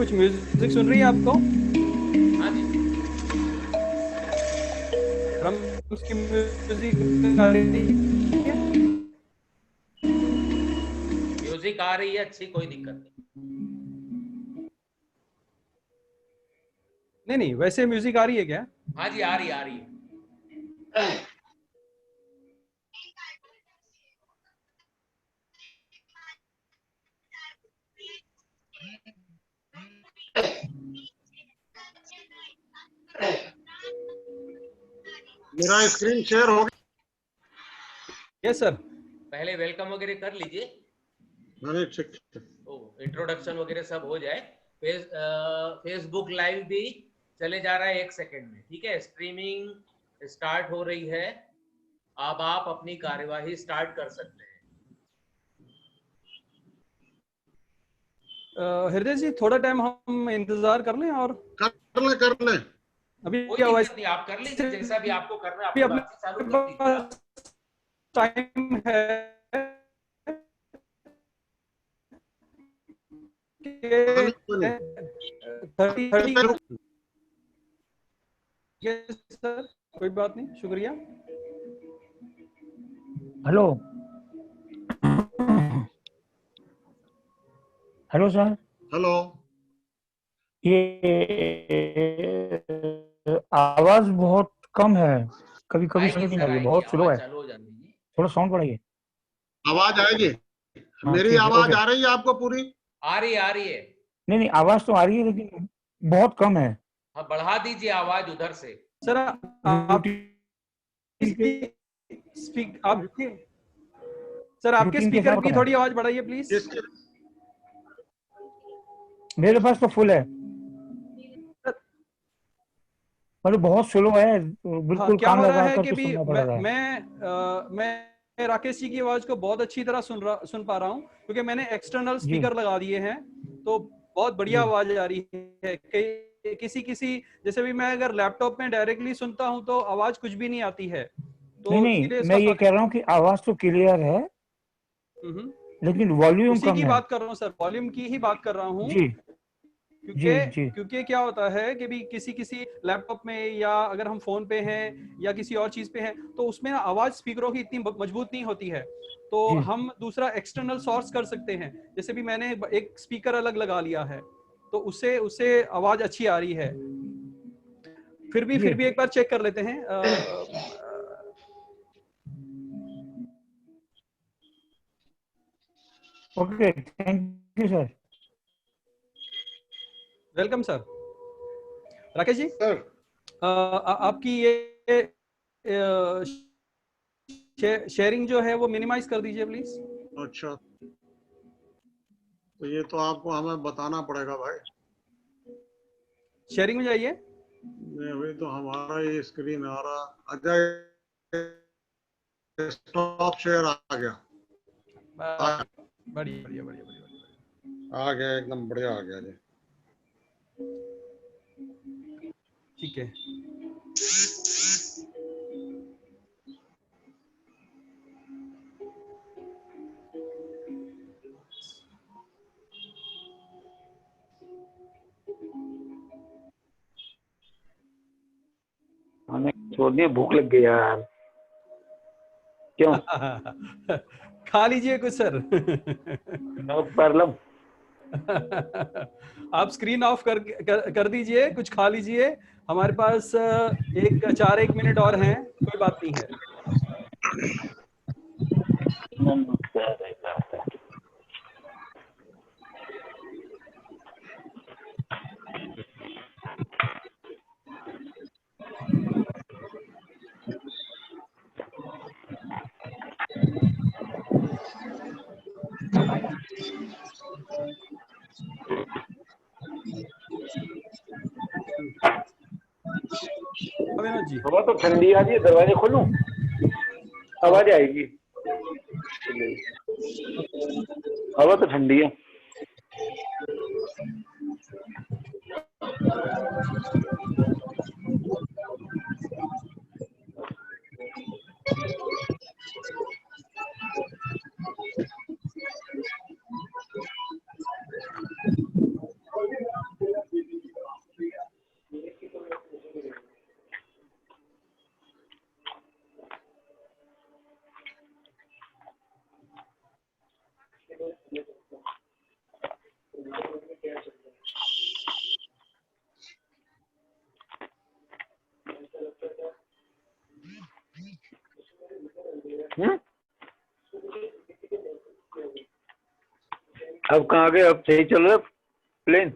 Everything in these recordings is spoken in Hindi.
कुछ म्यूजिक सुन रही है आपको? हाँ जी, ड्रम्स की म्यूजिक आ रही है? म्यूजिक आ रही है अच्छी, कोई दिक्कत नहीं। नहीं नहीं, वैसे म्यूजिक आ रही है क्या? हाँ जी, आ रही है, आ रही है। मेरा स्क्रीन शेयर हो गया? Yes sir. पहले वेलकम वगैरह कर लीजिए, मैंने ठीक इंट्रोडक्शन वगैरह सब हो जाए। फेसबुक लाइव भी चले जा रहा है 1 सेकंड में, ठीक है। स्ट्रीमिंग स्टार्ट हो रही है, अब आप अपनी कार्यवाही स्टार्ट कर सकते हैं। हृदय जी, थोड़ा टाइम हम इंतजार कर लें और कर ले अभी कोई क्या हुआ? दिक्कत नहीं, आप कर लीजिए जैसा भी आपको करना है, अभी अपनी अपने बातचीत चालू कर दीजिए आप। टाइम है कि 30 सर, कोई बात नहीं, शुक्रिया। Hello hello sir. हेलो, ये आवाज बहुत कम है, कभी कभी समझ आएगी नहीं आ सर, रही है, आएगी, बहुत स्लो आवाज है। चालू हो जाने दीजिए। थोड़ा साउंड बढ़ाइए। आवाज आएगी? हाँ मेरी ठीक है, आवाज ओके। आ रही है आपको पूरी? आ रही है, आ रही है। नहीं नहीं, आवाज तो आ रही है लेकिन बहुत कम है। हाँ, बढ़ा दीजिए आवाज उधर से। सर आप रूटीन के आपके सर, आपके रूटीन के स्पीकर हिसाब की कम है। थोड़ी आवाज बढ़ाइए प्लीज। इसके मेरे पास तो फुल है, मतलब बहुत स्लो है, तो हाँ, बिल्कुल क्या कान हो रहा लगा है कि करके भी सुनना पड़ रहा है। मैं राकेश जी की आवाज को बहुत अच्छी तरह सुन पा रहा हूँ, क्योंकि मैंने एक्सटर्नल जी स्पीकर लगा दिए हैं, तो बहुत बढ़िया जी आवाज आ रही है। किसी जैसे भी मैं अगर लैपटॉप में डायरेक्टली सुनता हूँ तो आवाज कुछ भी नहीं आती है, नहीं तो नहीं, इसीलिए मैं इसका ये कह रहा हूँ कि आवाज तो क्लियर है हम्म, लेकिन वॉल्यूम उसी कम की है। बात कर रहा हूँ सर, वॉल्यूम की ही बात कर रहा हूँ। जी जी क्योंकि जी क्योंकि क्या होता है कि भी किसी किसी लैपटॉप में, या अगर हम फोन पे हैं या किसी और चीज पे हैं, तो उसमें ना आवाज स्पीकरों की इतनी मजबूत नहीं होती है, तो जी हम दूसरा एक्सटर्नल सोर्स कर सकते हैं। जैसे भी मैंने एक स्पीकर अलग लगा लिया है, तो उससे उससे आवाज अच्छी आ रही है। फिर जी। भी एक बार चेक कर लेते हैं। Okay, thank you sir. Welcome sir. Rakesh ji, sir आपकी ये शेयरिंग जो है वो मिनिमाइज कर दीजिए प्लीज। अच्छा, तो ये तो आपको हमें बताना पड़ेगा भाई। शेयरिंग में जाइए। मैं अभी तो हमारा ये स्क्रीन आ रहा, अजय स्टॉप शेयर आ गया, बढ़िया बढ़िया बढ़िया बढ़िया, आ गया, एकदम बढ़िया आ गया जी। ठीक है। हमें छोड़ने भूख लग गई यार। क्यों? खा लीजिए कुछ सर। No problem. आप स्क्रीन ऑफ कर दीजिए, कुछ खा लीजिए। हमारे पास एक मिनट और हैं, कोई बात नहीं है। विनोद जी, हवा तो ठंडी आ रही है, दरवाजे खोलूं? आवाज आएगी। हवा तो ठंडी है। अब कहाँ गए? अब सही चल रहा है प्लेन?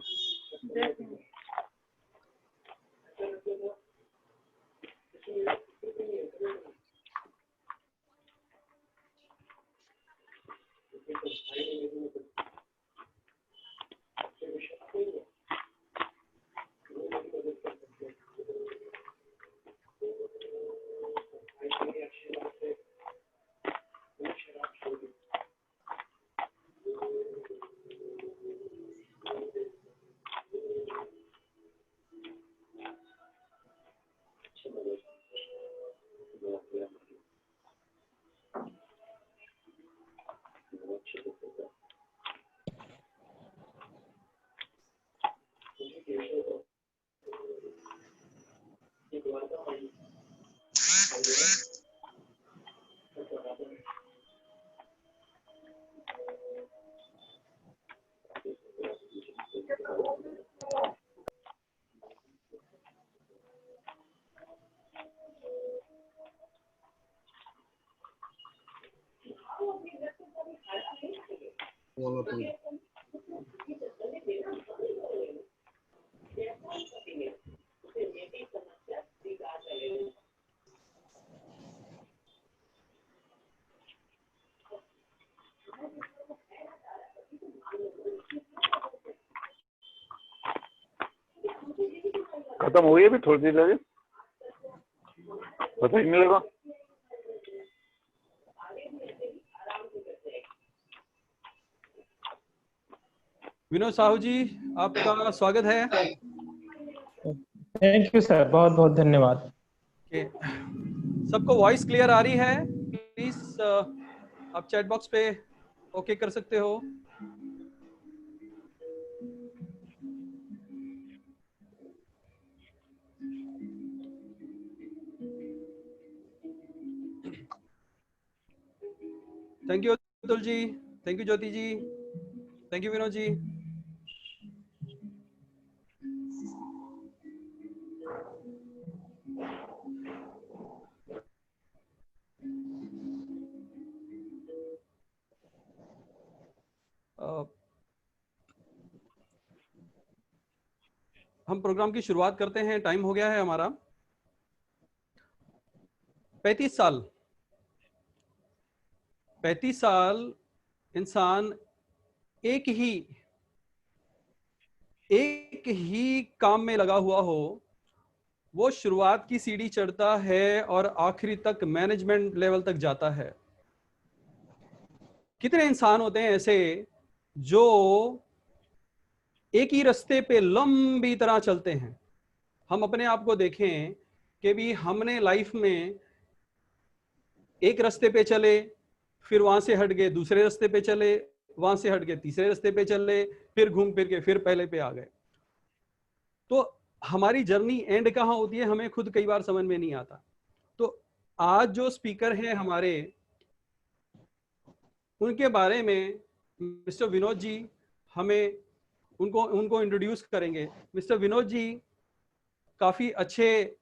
खत्म हो गई अभी थोड़ी देर लगे, पता ही नहीं लगा। विनोद साहू जी, आपका स्वागत है। थैंक यू सर, बहुत बहुत धन्यवाद। सबको वॉइस क्लियर आ रही है? प्लीज आप चैट बॉक्स पे ओके कर सकते हो। Thank you Atul ji, thank you Jyoti ji, thank you Vinod ji. हम प्रोग्राम की शुरुआत करते हैं। टाइम हो गया है हमारा 35 साल। 35 साल इंसान एक ही काम में लगा हुआ हो, वो शुरुआत की सीढ़ी चढ़ता है और आखिरी तक मैनेजमेंट लेवल तक जाता है। कितने इंसान होते हैं ऐसे जो एक ही रास्ते पे लंबी तरह चलते हैं। हम अपने आप को देखें कि भी हमने लाइफ में एक रास्ते पे चले, फिर वहां से हट गए दूसरे रास्ते पे चले, वहां से हट गए तीसरे रास्ते पे चले, फिर घूम फिर के फिर पहले पे आ गए। तो हमारी जर्नी एंड कहाँ होती है हमें खुद कई बार समझ में नहीं आता। तो आज जो स्पीकर हैं हमारे, उनके बारे में मिस्टर विनोद जी हमें उनको इंट्रोड्यूस करेंगे। मिस्टर विनोद जी काफी अच्छे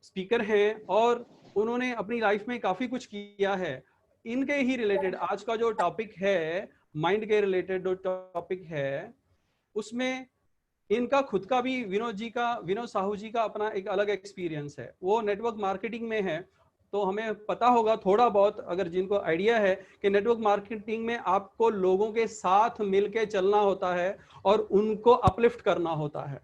स्पीकर हैं और उन्होंने अपनी लाइफ में काफी कुछ किया है। इनके ही रिलेटेड आज का जो टॉपिक है, माइंड के रिलेटेड जो टॉपिक है, उसमें इनका खुद का भी विनोद साहू जी का अपना एक अलग एक्सपीरियंस है। वो नेटवर्क मार्केटिंग में है, तो हमें पता होगा थोड़ा बहुत, अगर जिनको आइडिया है कि नेटवर्क मार्केटिंग में आपको लोगों के साथ मिलके चलना होता है और उनको अपलिफ्ट करना होता है।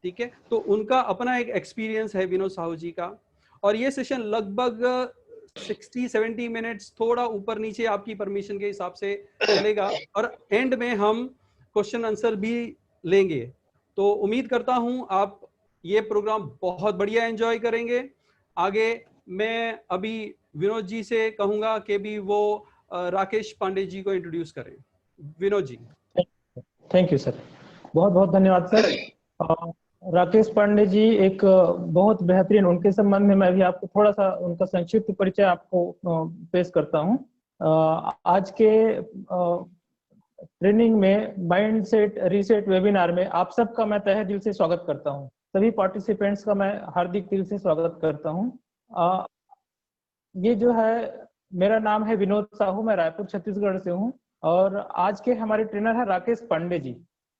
ठीक है, तो उनका अपना एक एक्सपीरियंस है विनोद साहू जी का। और ये सेशन लगभग 60-70 मिनट्स, थोड़ा ऊपर नीचे आपकी परमिशन के हिसाब से चलेगा, और एंड में हम क्वेश्चन आंसर भी लेंगे। तो उम्मीद करता हूं आप ये प्रोग्राम बहुत बढ़िया एंजॉय करेंगे। आगे मैं अभी विनोद जी से कहूंगा कि भी वो राकेश पांडे जी को इंट्रोड्यूस करें। Vinod ji. Thank you sir, बहुत बहुत धन्यवाद सर। राकेश पांडे जी एक बहुत बेहतरीन, उनके संबंध में मैं भी आपको थोड़ा सा उनका संक्षिप्त परिचय आपको पेश करता हूं। आज के ट्रेनिंग में माइंड सेट रीसेट वेबिनार में आप सबका मैं तहे दिल से स्वागत करता हूं। सभी पार्टिसिपेंट्स का मैं हार्दिक दिल से स्वागत करता हूं। ये जो है, मेरा नाम है विनोद साहू, मैं रायपुर छत्तीसगढ़ से हूं और आज के हमारे ट्रेनर है राकेश पांडे जी।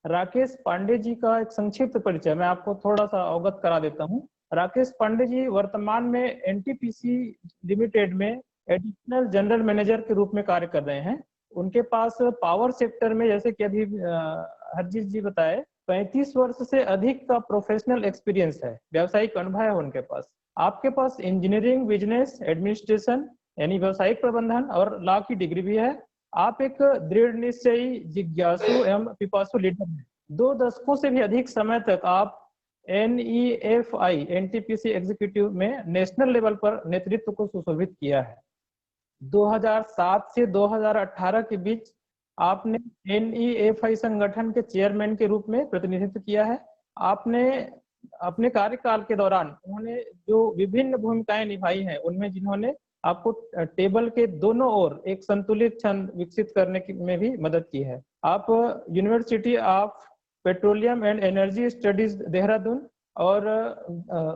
राकेश पांडे जी का एक संक्षिप्त परिचय मैं आपको थोड़ा सा अवगत करा देता हूं। राकेश पांडे जी वर्तमान में एनटीपीसी लिमिटेड में एडिशनल जनरल मैनेजर के रूप में कार्य कर रहे हैं। उनके पास पावर सेक्टर में, जैसे कि अभी हरजीत जी बताए, 35 वर्ष से अधिक का प्रोफेशनल एक्सपीरियंस है, व्यावसायिक अनुभव है उनके पास। आपके पास इंजीनियरिंग, बिजनेस एडमिनिस्ट्रेशन यानी व्यावसायिक प्रबंधन और लॉ की डिग्री भी है। आप एक दृढ़ निश्चयी, जिज्ञासु एवं पिपासु लीडर हैं। 2 दशकों से भी अधिक समय तक आप NEFI एनटीपीसी एग्जीक्यूटिव में नेशनल लेवल पर नेतृत्व को सुशोभित किया है। 2007 से 2018 के बीच आपने NEFI संगठन के चेयरमैन के रूप में प्रतिनिधित्व किया है। आपने अपने कार्यकाल के दौरान उन्होंने जो विभिन्न भूमिकाएं निभाई हैं, उनमें जिन्होंने आपको टेबल के दोनों ओर एक संतुलित छंद विकसित करने में भी मदद की है। आप university of petroleum and energy studies Dehradun और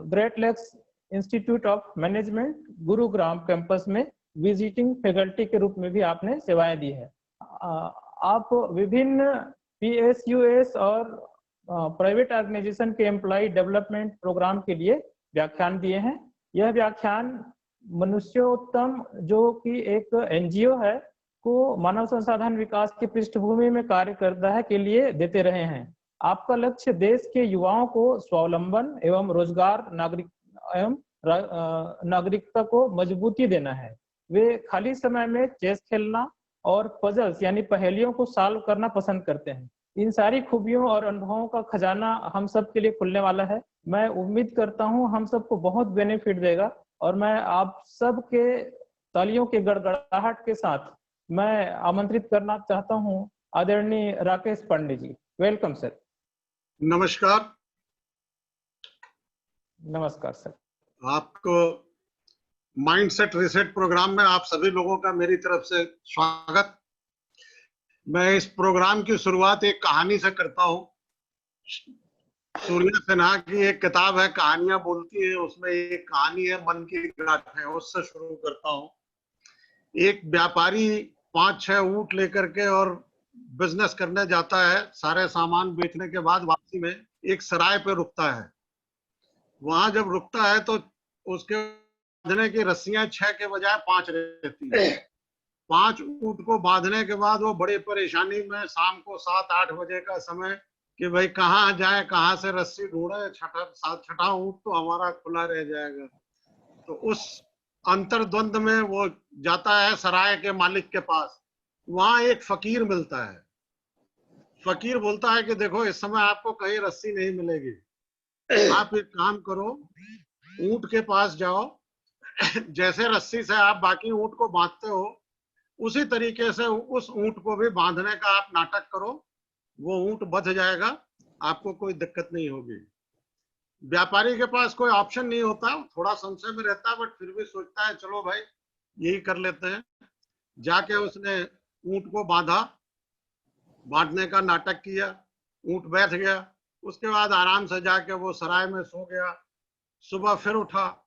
great lakes institute of management Gurugram campus में विजिटिंग फैकल्टी के रूप में भी आपने सेवाएं दी है। आप विभिन्न PSUS और प्राइवेट ऑर्गेनाइजेशन के एम्प्लॉय डेवलपमेंट प्रोग्राम के लिए व्याख्यान दिए हैं। यह व्याख्यान मनुष्योत्तम, जो कि एक NGO है, को मानव संसाधन विकास की पृष्ठभूमि में कार्य करता है, के लिए देते रहे हैं। आपका लक्ष्य देश के युवाओं को स्वावलंबन एवं रोजगार, नागरिकता को मजबूती देना है। वे खाली समय में चेस खेलना और पजल्स यानी पहेलियों को सॉल्व करना पसंद करते हैं। इन सारी खूबियों और अनुभवों का खजाना हम सब के लिए खुलने वाला है। मैं उम्मीद करता हूं हम सबको बहुत बेनिफिट देगा और मैं आप सबके तालियों के गड़गड़ाहट के साथ मैं आमंत्रित करना चाहता हूं आदरणीय राकेश पांडे जी। Welcome sir. नमस्कार। नमस्कार सर। आपको माइंडसेट रीसेट प्रोग्राम में आप सभी लोगों का मेरी तरफ से स्वागत। मैं इस प्रोग्राम की शुरुआत एक कहानी से करता हूं। सूर्या सिन्हा की एक किताब है, कहानियां बोलती है, उसमें एक कहानी है मन की गांठ है, उससे शुरू करता हूं। एक व्यापारी 5-6 ऊंट लेकर के और बिजनेस करने जाता है। सारे सामान बेचने के बाद वापसी में एक सराय पे रुकता है। वहां जब रुकता है तो उसके बांधने की रस्सियां 6 के बजाय 5 रहती है। 5 ऊंट को बांधने के बाद वो बड़े परेशानी में, शाम को 7-8 बजे का समय, कि भाई कहाँ जाए, कहाँ से रस्सी ढूंढे, छठा ऊंट तो हमारा खुला रह जाएगा। तो उस अंतर्द्वंद में वो जाता है सराय के मालिक के पास। वहां एक फकीर मिलता है। फकीर बोलता है कि देखो इस समय आपको कहीं रस्सी नहीं मिलेगी, आप एक काम करो, ऊंट के पास जाओ, जैसे रस्सी से आप बाकी ऊंट को बांधते हो उसी तरीके से उस ऊंट को भी बांधने का आप नाटक करो, वो ऊंट बंध जाएगा, आपको कोई दिक्कत नहीं होगी। व्यापारी के पास कोई ऑप्शन नहीं होता, थोड़ा संशय में रहता है, बट फिर भी सोचता है चलो भाई यही कर लेते हैं। जाके उसने ऊंट को बांधा, बांधने का नाटक किया, ऊंट बैठ गया। उसके बाद आराम से जाके वो सराय में सो गया। सुबह फिर उठा,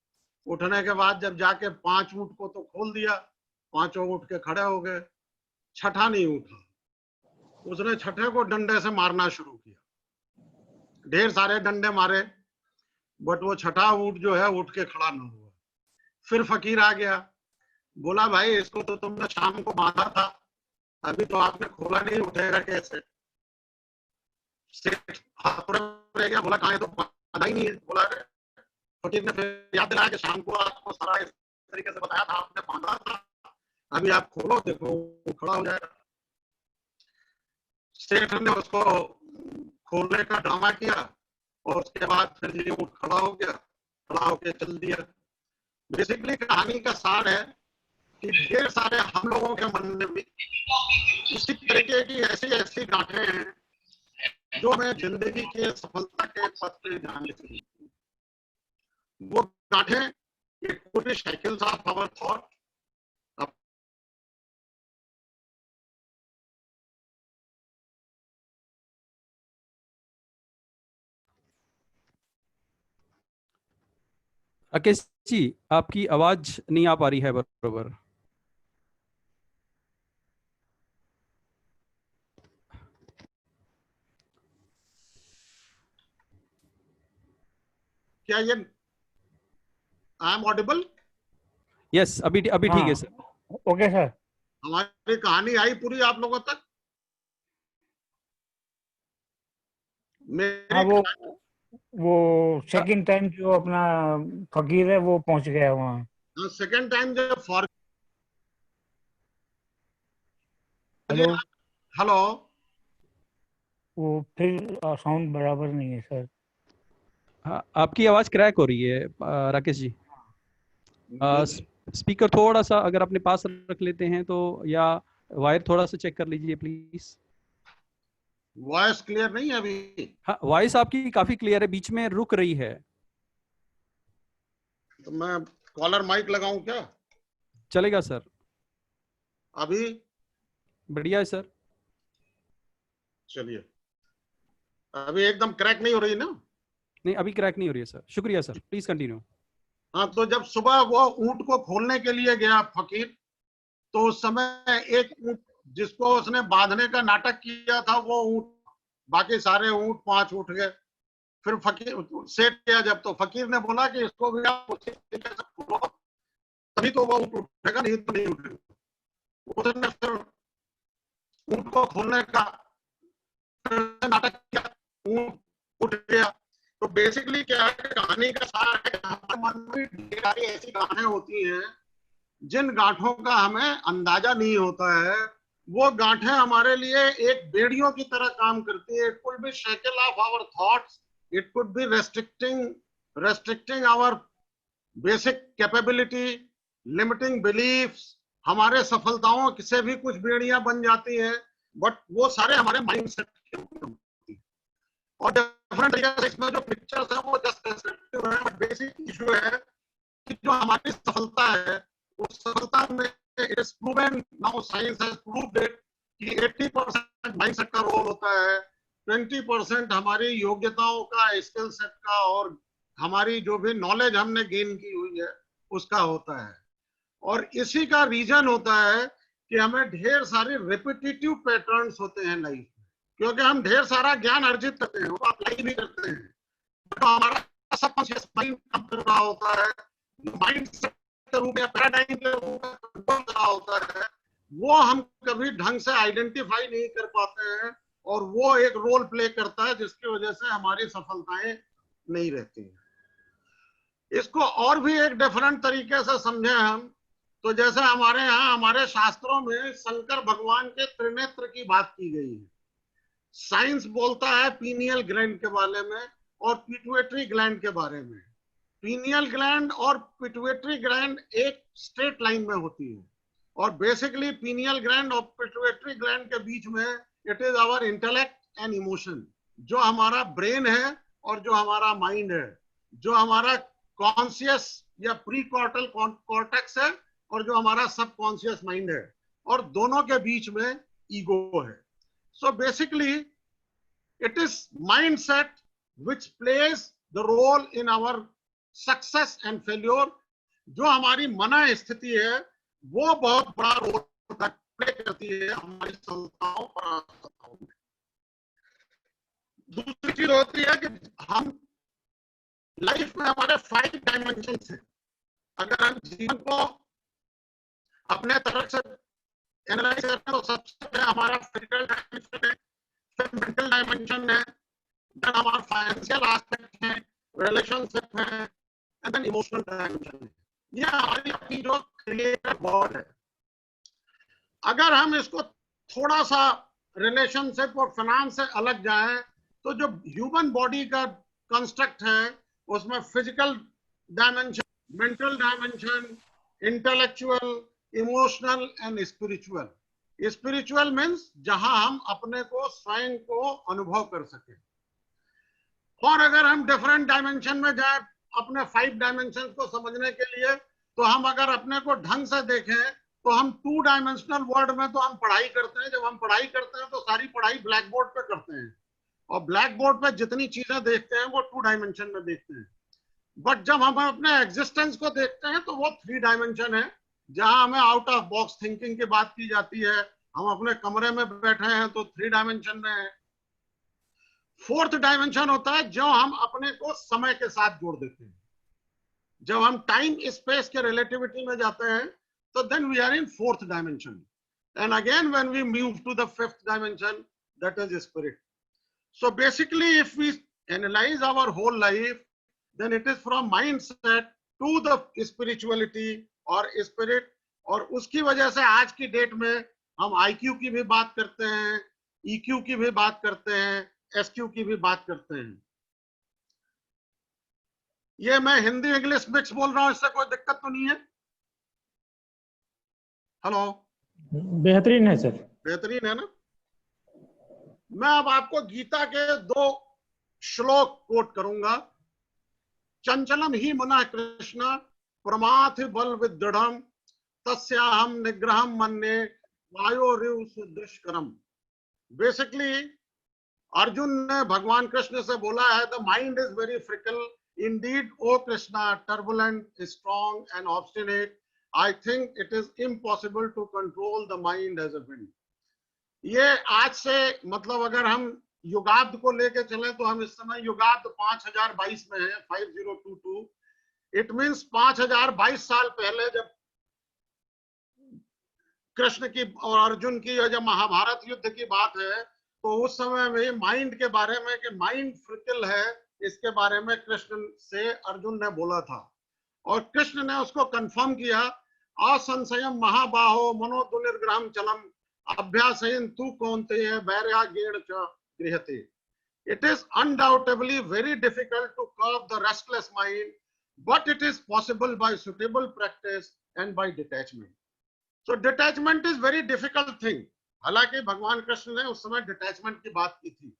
उठने के बाद जब जाके 5 ऊंट को तो खोल दिया, 5 उठ के खड़े हो गए, छठा नहीं उठा। उसने छठे को डंडे से मारना शुरू किया, ढेर सारे डंडे मारे, बट वो छठा ऊंट जो है उठ के खड़ा ना हुआ। फिर फकीर आ गया, बोला भाई इसको तो तुमने शाम को बांधा था, अभी तो आपने खोला नहीं, उठेगा कैसे? हाथ रह गया, बोला कहाँ है, तो बांधा ही नहीं है। बोला फकीर ने फिर याद दिलाया कि शाम को आपको सारा इस तरीके से बताया था, आपने बांधा था, अभी आप खोलो, देखो खड़ा हो जाएगा। सेठ ने उसको खोलने का ड्रामा किया और उसके बाद फिर ये ऊंट खड़ा हो गया, खड़ा होके चल दिया। बेसिकली कहानी का सार है कि ढेर सारे हम लोगों के मन में भी इसी तरीके की ऐसी गांठें हैं जो हमें जिंदगी के सफलता के पथ पे जाने चाहिए। वो गांठें एक पूरी cycles of our thought Rakesh ji, आपकी आवाज नहीं आ पा रही है बरोबर। क्या ये आई एम ऑडिबल? यस, अभी अभी ठीक है सर। Okay sir. हमारी कहानी आई पूरी आप लोगों तक? हाँ, मेरी वो सेकंड टाइम जो अपना फकीर है वो पहुंच गया वहाँ। सेकेंड टाइम जब फॉर हेलो। हेलो, वो फिर साउंड बराबर नहीं है सर। हाँ, आपकी आवाज क्रैक हो रही है राकेश जी। स्पीकर थोड़ा सा अगर अपने पास रख लेते हैं तो, या वायर थोड़ा सा चेक कर लीजिए प्लीज। वॉइस क्लियर नहीं है अभी? हाँ, वॉइस आपकी काफी क्लियर है, बीच में रुक रही है। तो मैं कॉलर माइक लगाऊं क्या चलेगा सर। अभी? बढ़िया है सर। चलिए, अभी एकदम क्रैक नहीं हो रही ना? नहीं, अभी क्रैक नहीं हो रही है सर। शुक्रिया सर, प्लीज कंटिन्यू। हाँ, तो जब सुबह वो ऊंट को खोलने के लिए गया फकीर, तो उस समय एक ऊंट जिसको उसने बांधने का नाटक किया था, वो ऊंट, बाकी सारे ऊंट 5 उठ गए। फिर फकीर सेठ किया जब, तो फकीर ने बोला कि इसको भी आप उसी तरीके से खोलो, तभी तो वो ऊंट उठेगा, नहीं तो नहीं उठेगा। उसने फिर ऊंट को खोलने का नाटक किया, ऊंट उठ गया। तो बेसिकली क्या है, कहानी का सार है, हमारे मन में ढेर सारी ऐसी गांठें होती हैं जिन गांठों का हमें अंदाजा नहीं होता है। वो गांठें हमारे लिए एक बेड़ियों की तरह काम करती है। It could be shackle of our thoughts, it could be restricting our basic capability, limiting beliefs. हमारे सफलताओं से भी कुछ बेड़ियां बन जाती हैं, बट वो सारे हमारे माइंडसेट के ऊपर होती हैं। और डिफरेंट तरीके से इसमें जो पिक्चर्स है वो जस्ट डिस्क्रिप्टिव है, बट बेसिक इशू है कि जो हमारी सफलता है, उस सफलता में it is proven, now science has proved it, कि 80% माइंडसेट का रोल होता है, 20% हमारी योग्यताओं का, स्किल सेट का, और हमारी जो भी नॉलेज हमने गेन की हुई है उसका होता है। और इसी का रीजन होता है कि हमें ढेर सारे रिपीटेटिव पैटर्न्स होते हैं लाइफ में, क्योंकि हम ढेर सारा ज्ञान अर्जित करते हैं, वो अप्लाई भी करते हैं, तो हमारा सबकॉन्शियस माइंड काम कर रहा होता है, माइंड सेट के रूप में, पैराडाइम के रूप में कंट्रोल कर रहा होता है, वो हम कभी ढंग से आइडेंटिफाई नहीं कर पाते हैं, और वो एक रोल प्ले करता है जिसकी वजह से हमारी सफलताएं नहीं रहती हैं। इसको और भी एक डिफरेंट तरीके से समझें हम, तो जैसे हमारे यहाँ हमारे शास्त्रों में शंकर भगवान के त्रिनेत्र की बात की गई है। साइंस बोलता है पीनियल ग्लैंड के बारे में और पिट्यूटरी ग्लैंड के बारे में। पीनियल ग्लैंड और पिट्यूटरी ग्लैंड एक स्ट्रेट लाइन में होती है, और बेसिकली पीनियल ग्लैंड और पिट्यूटरी ग्लैंड के बीच में it is our intellect and emotion, जो हमारा ब्रेन है और जो हमारा माइंड है, जो हमारा कॉन्शियस या प्री कॉर्टल कॉर्टेक्स है और जो हमारा सब कॉन्शियस माइंड है, और दोनों के बीच में ईगो है। So basically, it is mindset which plays the role in our success and failure. जो हमारी मना स्थिति है वो बहुत बड़ा रोल प्ले करती है हमारी सफलताओं और असफलताओं में। दूसरी चीज होती है कि हम लाइफ में हमारे 5 डायमेंशन हैं। अगर हम जीवन को अपने तरफ से एनालाइज करते हैं तो सबसे पहले हमारा फिजिकल डायमेंशन है, फिर मेंटल डायमेंशन है, देन हमारा फाइनेंशियल एस्पेक्ट है, रिलेशनशिप है, एंड देन इमोशनल डायमेंशन है। ये हमारी अपनी जो क्रिएटर वर्ल्ड है। अगर हम इसको थोड़ा सा रिलेशनशिप और फाइनेंस से अलग जाएं, तो जो ह्यूमन बॉडी का कंस्ट्रक्ट है उसमें physical dimension, mental dimension, intellectual, emotional and spiritual. Spiritual means जहां हम अपने को, स्वयं को अनुभव कर सके। और अगर हम डिफरेंट डायमेंशन में जाए अपने 5 डायमेंशन को समझने के लिए, तो हम अगर अपने को ढंग से देखें तो हम 2 डायमेंशनल वर्ल्ड में तो हम पढ़ाई करते हैं। जब हम पढ़ाई करते हैं तो सारी पढ़ाई ब्लैक बोर्ड पे करते हैं, और ब्लैक बोर्ड पे जितनी चीजें देखते हैं वो 2 डायमेंशन में देखते हैं। बट जब हम अपने एग्जिस्टेंस को देखते हैं तो वो 3 डायमेंशन है, जहां हमें आउट ऑफ बॉक्स थिंकिंग की बात की जाती है। हम अपने कमरे में बैठे हैं तो 3 डायमेंशन में है। 4th डायमेंशन होता है जो हम अपने को समय के साथ जोड़ देते हैं। जब हम टाइम स्पेस के रिलेटिविटी में जाते हैं तो then we are in 4th dimension, and again when we move to the 5th dimension, that is spirit. So basically, if we analyze our whole life, then it is from mindset to the spirituality or spirit. और उसकी वजह से आज की डेट में हम IQ की भी बात करते हैं, EQ की भी बात करते हैं, SQ की भी बात करते हैं। ये मैं हिंदी इंग्लिश मिक्स बोल रहा हूं, इससे कोई दिक्कत तो नहीं है? हेलो, बेहतरीन है सर। बेहतरीन है ना? मैं अब आपको गीता के 2 श्लोक कोट करूंगा। चंचलम ही मना कृष्ण प्रमाथ बल विदृढ़म तस्याहम निग्रहम मन्ये वायोरिव सुदृशकरम। बेसिकली अर्जुन ने भगवान कृष्ण से बोला है, the mind is very fickle indeed O Krishna, turbulent, strong and obstinate. I think it is impossible to control the mind as a wind. ये आज से मतलब अगर हम युगाब्द को लेके चले तो हम इस समय युगाब्द 5022 में है, 5022। इट मींस 5022 साल पहले जब कृष्ण की और अर्जुन की और जब महाभारत युद्ध की बात है तो उस समय में माइंड के बारे में कि माइंड फ्रिकल है, इसके बारे में कृष्ण से अर्जुन ने बोला था और कृष्ण ने उसको कंफर्म किया। असंशयम महाबाहो मनोदुर्ग्रहम चलम अभ्यासेन तु कौन्तेय वैराग्येण च गृह्यते। It is undoubtedly very difficult to curb the restless mind, but it is possible by suitable practice and by detachment. So detachment is very difficult thing. हालांकि भगवान कृष्ण ने उस समय डिटैचमेंट की बात की थी।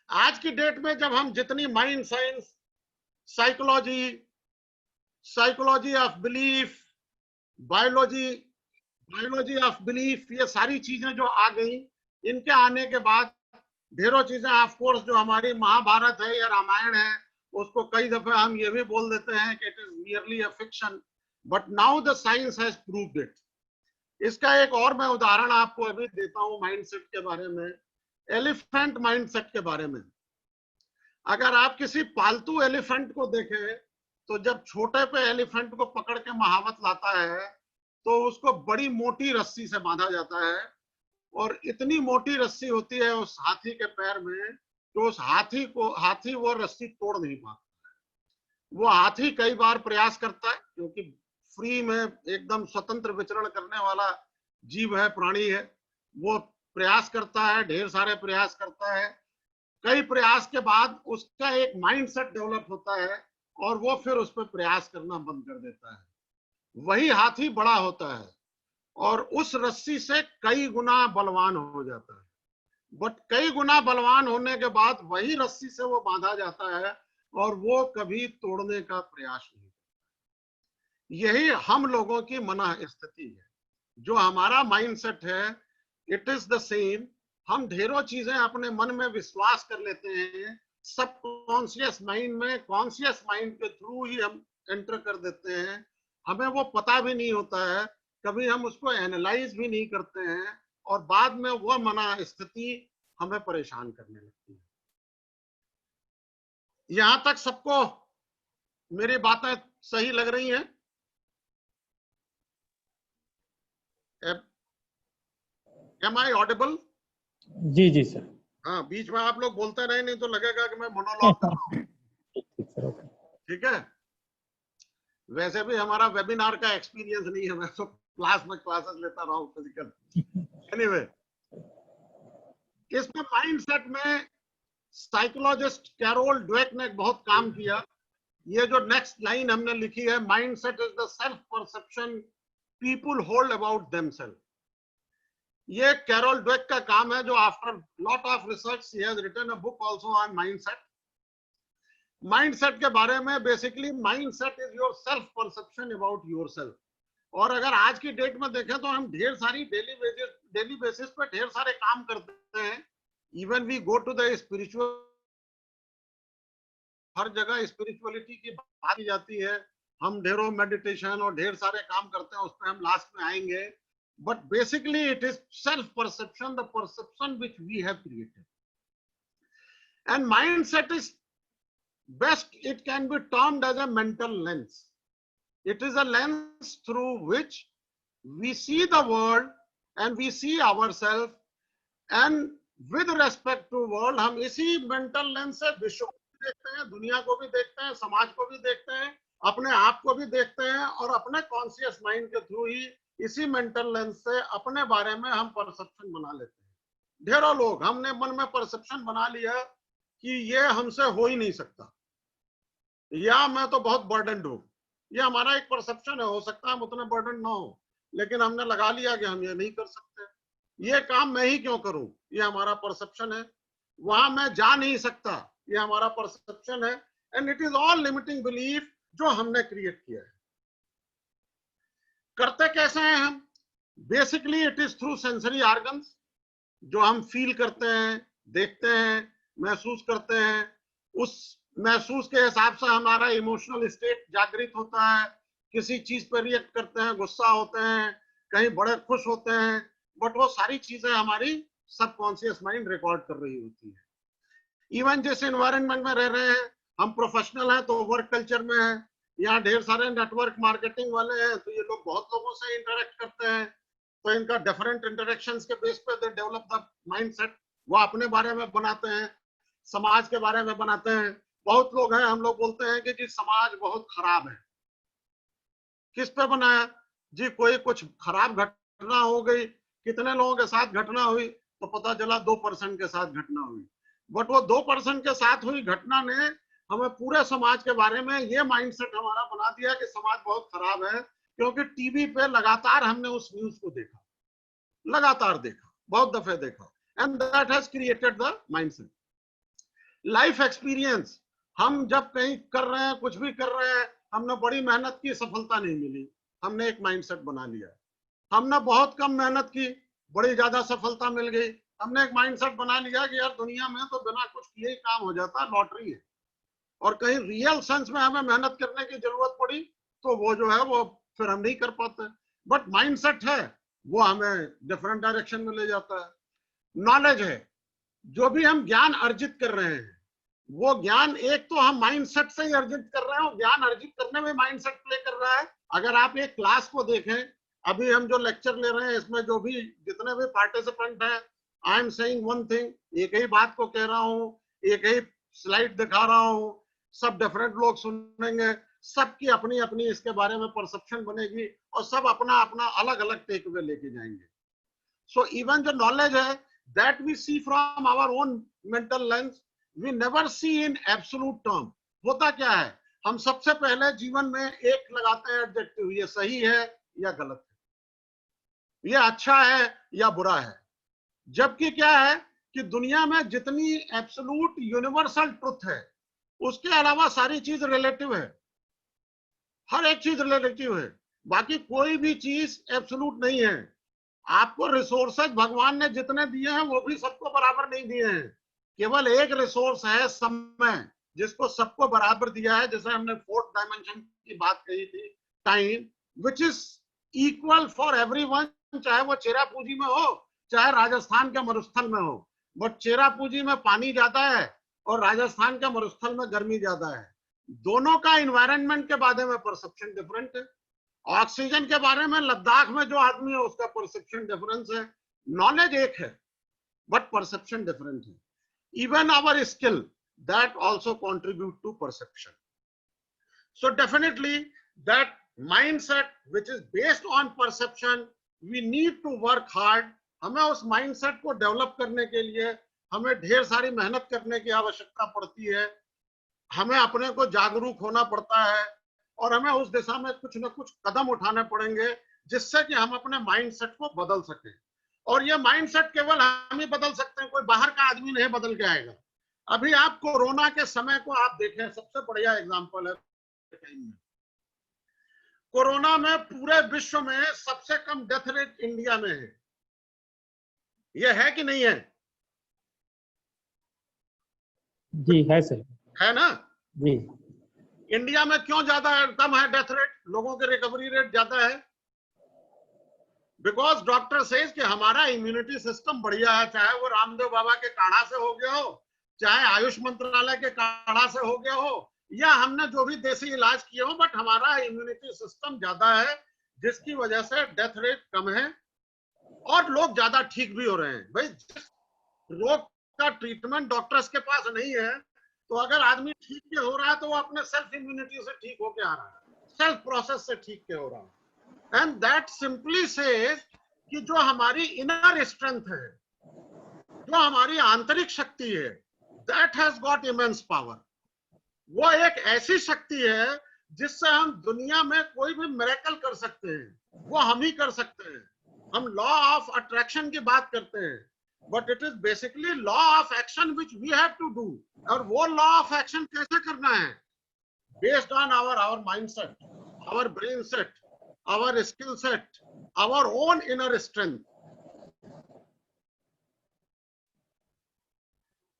आज की डेट में जब हम जितनी mind science, psychology of belief, biology of belief, ये सारी चीजें जो आ गई, इनके आने के बाद ढेरों चीजें, ऑफ कोर्स जो हमारी महाभारत है या रामायण है, उसको कई दफे हम ये भी बोल देते हैं कि it is merely a fiction, but now the science has proved it. इसका एक और मैं उदाहरण आपको अभी देता हूं माइंडसेट के बारे में, एलिफेंट माइंडसेट के बारे में। अगर आप किसी पालतू एलिफेंट को देखें तो जब छोटे पे एलिफेंट को पकड़ के महावत लाता है तो उसको बड़ी मोटी रस्सी से बांधा जाता है और इतनी मोटी रस्सी होती है उस हाथी के पैर में तो उस हाथी वो रस्सी तोड़ नहीं पाता। वो हाथी कई बार प्रयास करता है क्योंकि फ्री में एकदम स्वतंत्र विचरण करने वाला जीव है, प्राणी है। वो प्रयास करता है, ढेर सारे प्रयास करता है। कई प्रयास के बाद उसका एक माइंडसेट डेवलप होता है और वो फिर उस पर प्रयास करना बंद कर देता है। वही हाथी बड़ा होता है और उस रस्सी से कई गुना बलवान हो जाता है, बट कई गुना बलवान होने के बाद वही रस्सी से वो बांधा जाता है और वो कभी तोड़ने का प्रयास नहीं करता। यही हम लोगों की मन स्थिति है। जो हमारा माइंडसेट है, इट इज द सेम। हम ढेरों चीजें अपने मन में विश्वास कर लेते हैं, सब कॉन्शियस माइंड में, कॉन्शियस माइंड के थ्रू ही हम एंटर कर देते हैं। हमें वो पता भी नहीं होता है, कभी हम उसको एनालाइज भी नहीं करते हैं और बाद में वो मना स्थिति हमें परेशान करने लगती है। यहां तक सबको मेरी बातें सही लग रही हैं? Am I audible? जी जी सर। हाँ, बीच में आप लोग बोलते रहे, नहीं तो लगेगा कि मैं मोनोलॉग कर रहा हूँ। ठीक है। वैसे भी हमारा वेबिनार का एक्सपीरियंस नहीं है, मैं तो क्लास में क्लासेस लेता रहा हूँ फिजिकल। एनीवे, इसमें माइंडसेट में साइकोलॉजिस्ट कैरोल ड्वेक ने बहुत काम किया। ये जो नेक्स्ट लाइन हमने लिखी है, mindset is the self perception people hold about themselves. ये कैरोल ड्वेक का काम है, जो after lot of research he has written a book also on mindset. Mindset के बारे में basically mindset is your self perception about yourself. और अगर आज की डेट में देखें तो हम ढेर सारी डेली बेसिस पे ढेर सारे काम करते हैं। Even we go to the spiritual हर जगह स्पिरिचुअलिटी की बात की जाती है, हम ढेरों मेडिटेशन और ढेर सारे काम करते हैं, उस पर हम लास्ट में आएंगे, but basically it is self perception, the perception which we have created, and mindset is best it can be termed as a mental lens. It is a lens through which we see the world and we see ourselves, and with respect to world हम इसी mental lens से विश्व को भी देखते हैं, दुनिया को भी देखते हैं, समाज को भी देखते हैं, अपने आप को भी देखते हैं, और अपने कॉन्शियस माइंड के थ्रू ही इसी मेंटल लेंस से अपने बारे में हम परसेप्शन बना लेते हैं। ढेरों लोग हमने मन में परसेप्शन बना लिया कि ये हमसे हो ही नहीं सकता, या मैं तो बहुत बर्डन हूं, ये हमारा एक परसेप्शन है, हो सकता है हम उतने बर्डन ना हो, लेकिन हमने लगा लिया कि हम ये नहीं कर सकते, ये काम मैं ही क्यों करूं, ये हमारा परसेप्शन है, वहां मैं जा नहीं सकता, ये हमारा परसेप्शन है, and it is all limiting belief जो हमने क्रिएट किया है। करते कैसे हैं हम? Basically it is through sensory organs, जो हम फील करते हैं, देखते हैं, महसूस करते हैं, उस महसूस के हिसाब से हमारा इमोशनल स्टेट जागृत होता है, किसी चीज पर रिएक्ट करते हैं, गुस्सा होते हैं, कहीं बड़े खुश होते हैं, बट वो सारी चीजें हमारी सबकॉन्शियस माइंड रिकॉर्ड कर रही होती है। इवन जिस एनवायरनमेंट में रह रहे हैं, हम प्रोफेशनल हैं तो वर्क कल्चर में है, यहाँ ढेर सारे नेटवर्क मार्केटिंग वाले हैं, तो ये लोग बहुत लोगों से इंटरेक्ट करते हैं, तो इनका डिफरेंट इंटरेक्शंस के बेस पे दे डेवलप द माइंडसेट, वो अपने बारे में बनाते हैं, समाज के बारे में बनाते हैं। बहुत लोग हैं, हम लोग बोलते हैं कि जी समाज बहुत खराब है, किस पे बनाया जी, कोई कुछ खराब घटना हो गई, कितने लोगों के साथ घटना हुई, तो पता चला 2% के साथ घटना हुई, बट वो 2% के साथ हुई घटना ने हमें पूरे समाज के बारे में ये माइंडसेट हमारा बना दिया कि समाज बहुत खराब है, क्योंकि टीवी पे लगातार हमने उस न्यूज को देखा, लगातार देखा, बहुत दफे देखा, and that has created the mindset. Life experience, हम जब कहीं कर रहे हैं, कुछ भी कर रहे हैं, हमने बड़ी मेहनत की, सफलता नहीं मिली, हमने एक माइंडसेट बना लिया। हमने बहुत कम मेहनत की, बड़ी ज्यादा सफलता मिल गई, हमने एक माइंडसेट बना लिया कि यार दुनिया में तो बिना कुछ किए ही काम हो जाता है, लॉटरी है, और कहीं रियल सेंस में हमें मेहनत करने की जरूरत पड़ी तो वो जो है वो फिर हम नहीं कर पाते, बट माइंडसेट है वो हमें डिफरेंट डायरेक्शन में ले जाता है। नॉलेज है, जो भी हम ज्ञान अर्जित कर रहे हैं, वो ज्ञान एक तो हम माइंडसेट से ही अर्जित कर रहे हैं, ज्ञान अर्जित करने में माइंडसेट प्ले कर रहा है। अगर आप एक क्लास को देखें, अभी हम जो लेक्चर ले रहे हैं, इसमें जो भी जितने भी पार्टिसिपेंट हैं, I am saying one thing, एक ही बात को कह रहा हूं, एक ही स्लाइड दिखा रहा हूं, सब डिफरेंट लोग सुनेंगे, सबकी अपनी अपनी इसके बारे में परसेप्शन बनेगी, और सब अपना अपना अलग अलग टेक अवे लेके जाएंगे। सो इवन जो नॉलेज है that we see from our own mental lens, we never see in absolute term. होता क्या है, हम सबसे पहले जीवन में एक लगाते हैं एडजेक्टिव, ये सही है या गलत है, ये अच्छा है या बुरा है, जबकि क्या है कि दुनिया में जितनी एब्सोल्यूट यूनिवर्सल ट्रुथ है, उसके अलावा सारी चीज रिलेटिव है, हर एक चीज रिलेटिव है, बाकी कोई भी चीज एब्सोल्यूट नहीं है। आपको रिसोर्सेज भगवान ने जितने दिए हैं वो भी सबको बराबर नहीं दिए हैं, केवल एक रिसोर्स है समय, जिसको सबको बराबर दिया है, जैसे हमने फोर्थ डायमेंशन की बात कही थी, time, which is equal for everyone, चाहे वो चेरापूंजी में हो, चाहे राजस्थान के मरुस्थल में हो, बट चेरापूंजी में पानी ज्यादा है और राजस्थान के मरुस्थल में गर्मी ज्यादा है, दोनों का एनवायरनमेंट के बारे में परसेप्शन डिफरेंट है। ऑक्सीजन के बारे में लद्दाख में जो आदमी है उसका परसेप्शन डिफरेंस है, नॉलेज एक है बट परसेप्शन डिफरेंट है। Even our skill that also contribute to perception. So definitely that mindset which is based on perception, we need to work hard. हमें उस mindset को develop करने के लिए हमें ढेर सारी मेहनत करने की आवश्यकता पड़ती है, हमें अपने को जागरूक होना पड़ता है, और हमें उस दिशा में कुछ न कुछ कदम उठाने पड़ेंगे जिससे कि हम अपने माइंडसेट को बदल सकें। और ये माइंडसेट केवल हम ही बदल सकते हैं, कोई बाहर का आदमी नहीं बदल के आएगा। अभी आप कोरोना के समय को आप देखें, सबसे बढ़िया एग्जांपल है, कोरोना में पूरे विश्व में सबसे कम डेथ रेट इंडिया में है, ये है कि नहीं है? जी है सर, है ना, जी इंडिया में क्यों ज्यादा कम है डेथ रेट, लोगों के रिकवरी रेट ज्यादा है? बिकॉज डॉक्टर सेज कि हमारा इम्यूनिटी सिस्टम बढ़िया है, चाहे वो रामदेव बाबा के काढ़ा से हो गया हो, चाहे आयुष मंत्रालय के काढ़ा से हो गया हो, या हमने जो भी देसी इलाज किए हो, बट हमारा इम्यूनिटी सिस्टम ज्यादा है, जिसकी वजह से डेथ रेट कम है और लोग ज्यादा ठीक भी हो रहे हैं। भाई जिस रोग का ट्रीटमेंट डॉक्टर्स के पास नहीं है, तो अगर आदमी ठीक के हो रहा है तो वो अपने सेल्फ इम्यूनिटी से ठीक होके आ रहा है, सेल्फ प्रोसेस से ठीक के हो रहा है। एंड दैट सिंपली सेज कि जो हमारी इनर स्ट्रेंथ है, जो हमारी आंतरिक शक्ति है, that has got immense power. वो एक ऐसी शक्ति है जिससे हम दुनिया में कोई भी मिरेकल कर सकते हैं, वो हम ही कर सकते हैं। हम लॉ ऑफ अट्रैक्शन की बात करते हैं, but it is basically law of action which we have to do. और वो लॉ ऑफ एक्शन कैसे करना है? Based on our mindset, our brain set, our skill set, our own inner strength.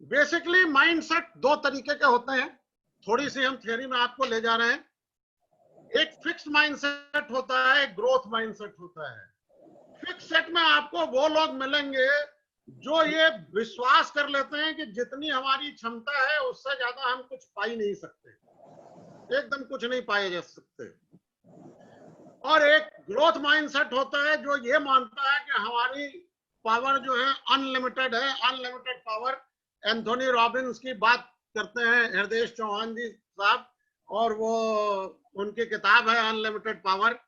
Basically mindset दो तरीके के होते हैं, थोड़ी सी हम थियरी में आपको ले जा रहे हैं। एक फिक्स्ड माइंडसेट होता है, एक ग्रोथ माइंडसेट होता है। फिक्स सेट में आपको वो लोग मिलेंगे जो ये विश्वास कर लेते हैं कि जितनी हमारी क्षमता है उससे ज्यादा हम कुछ पा ही नहीं सकते, एकदम कुछ नहीं पाए जा सकते। और एक ग्रोथ माइंडसेट होता है जो ये मानता है कि हमारी पावर जो है अनलिमिटेड है, अनलिमिटेड पावर। एंथोनी रॉबिन्स की बात करते हैं हृदय चौहान जी साहब, और वो उनकी किताब है अनलिमिटेड पावर।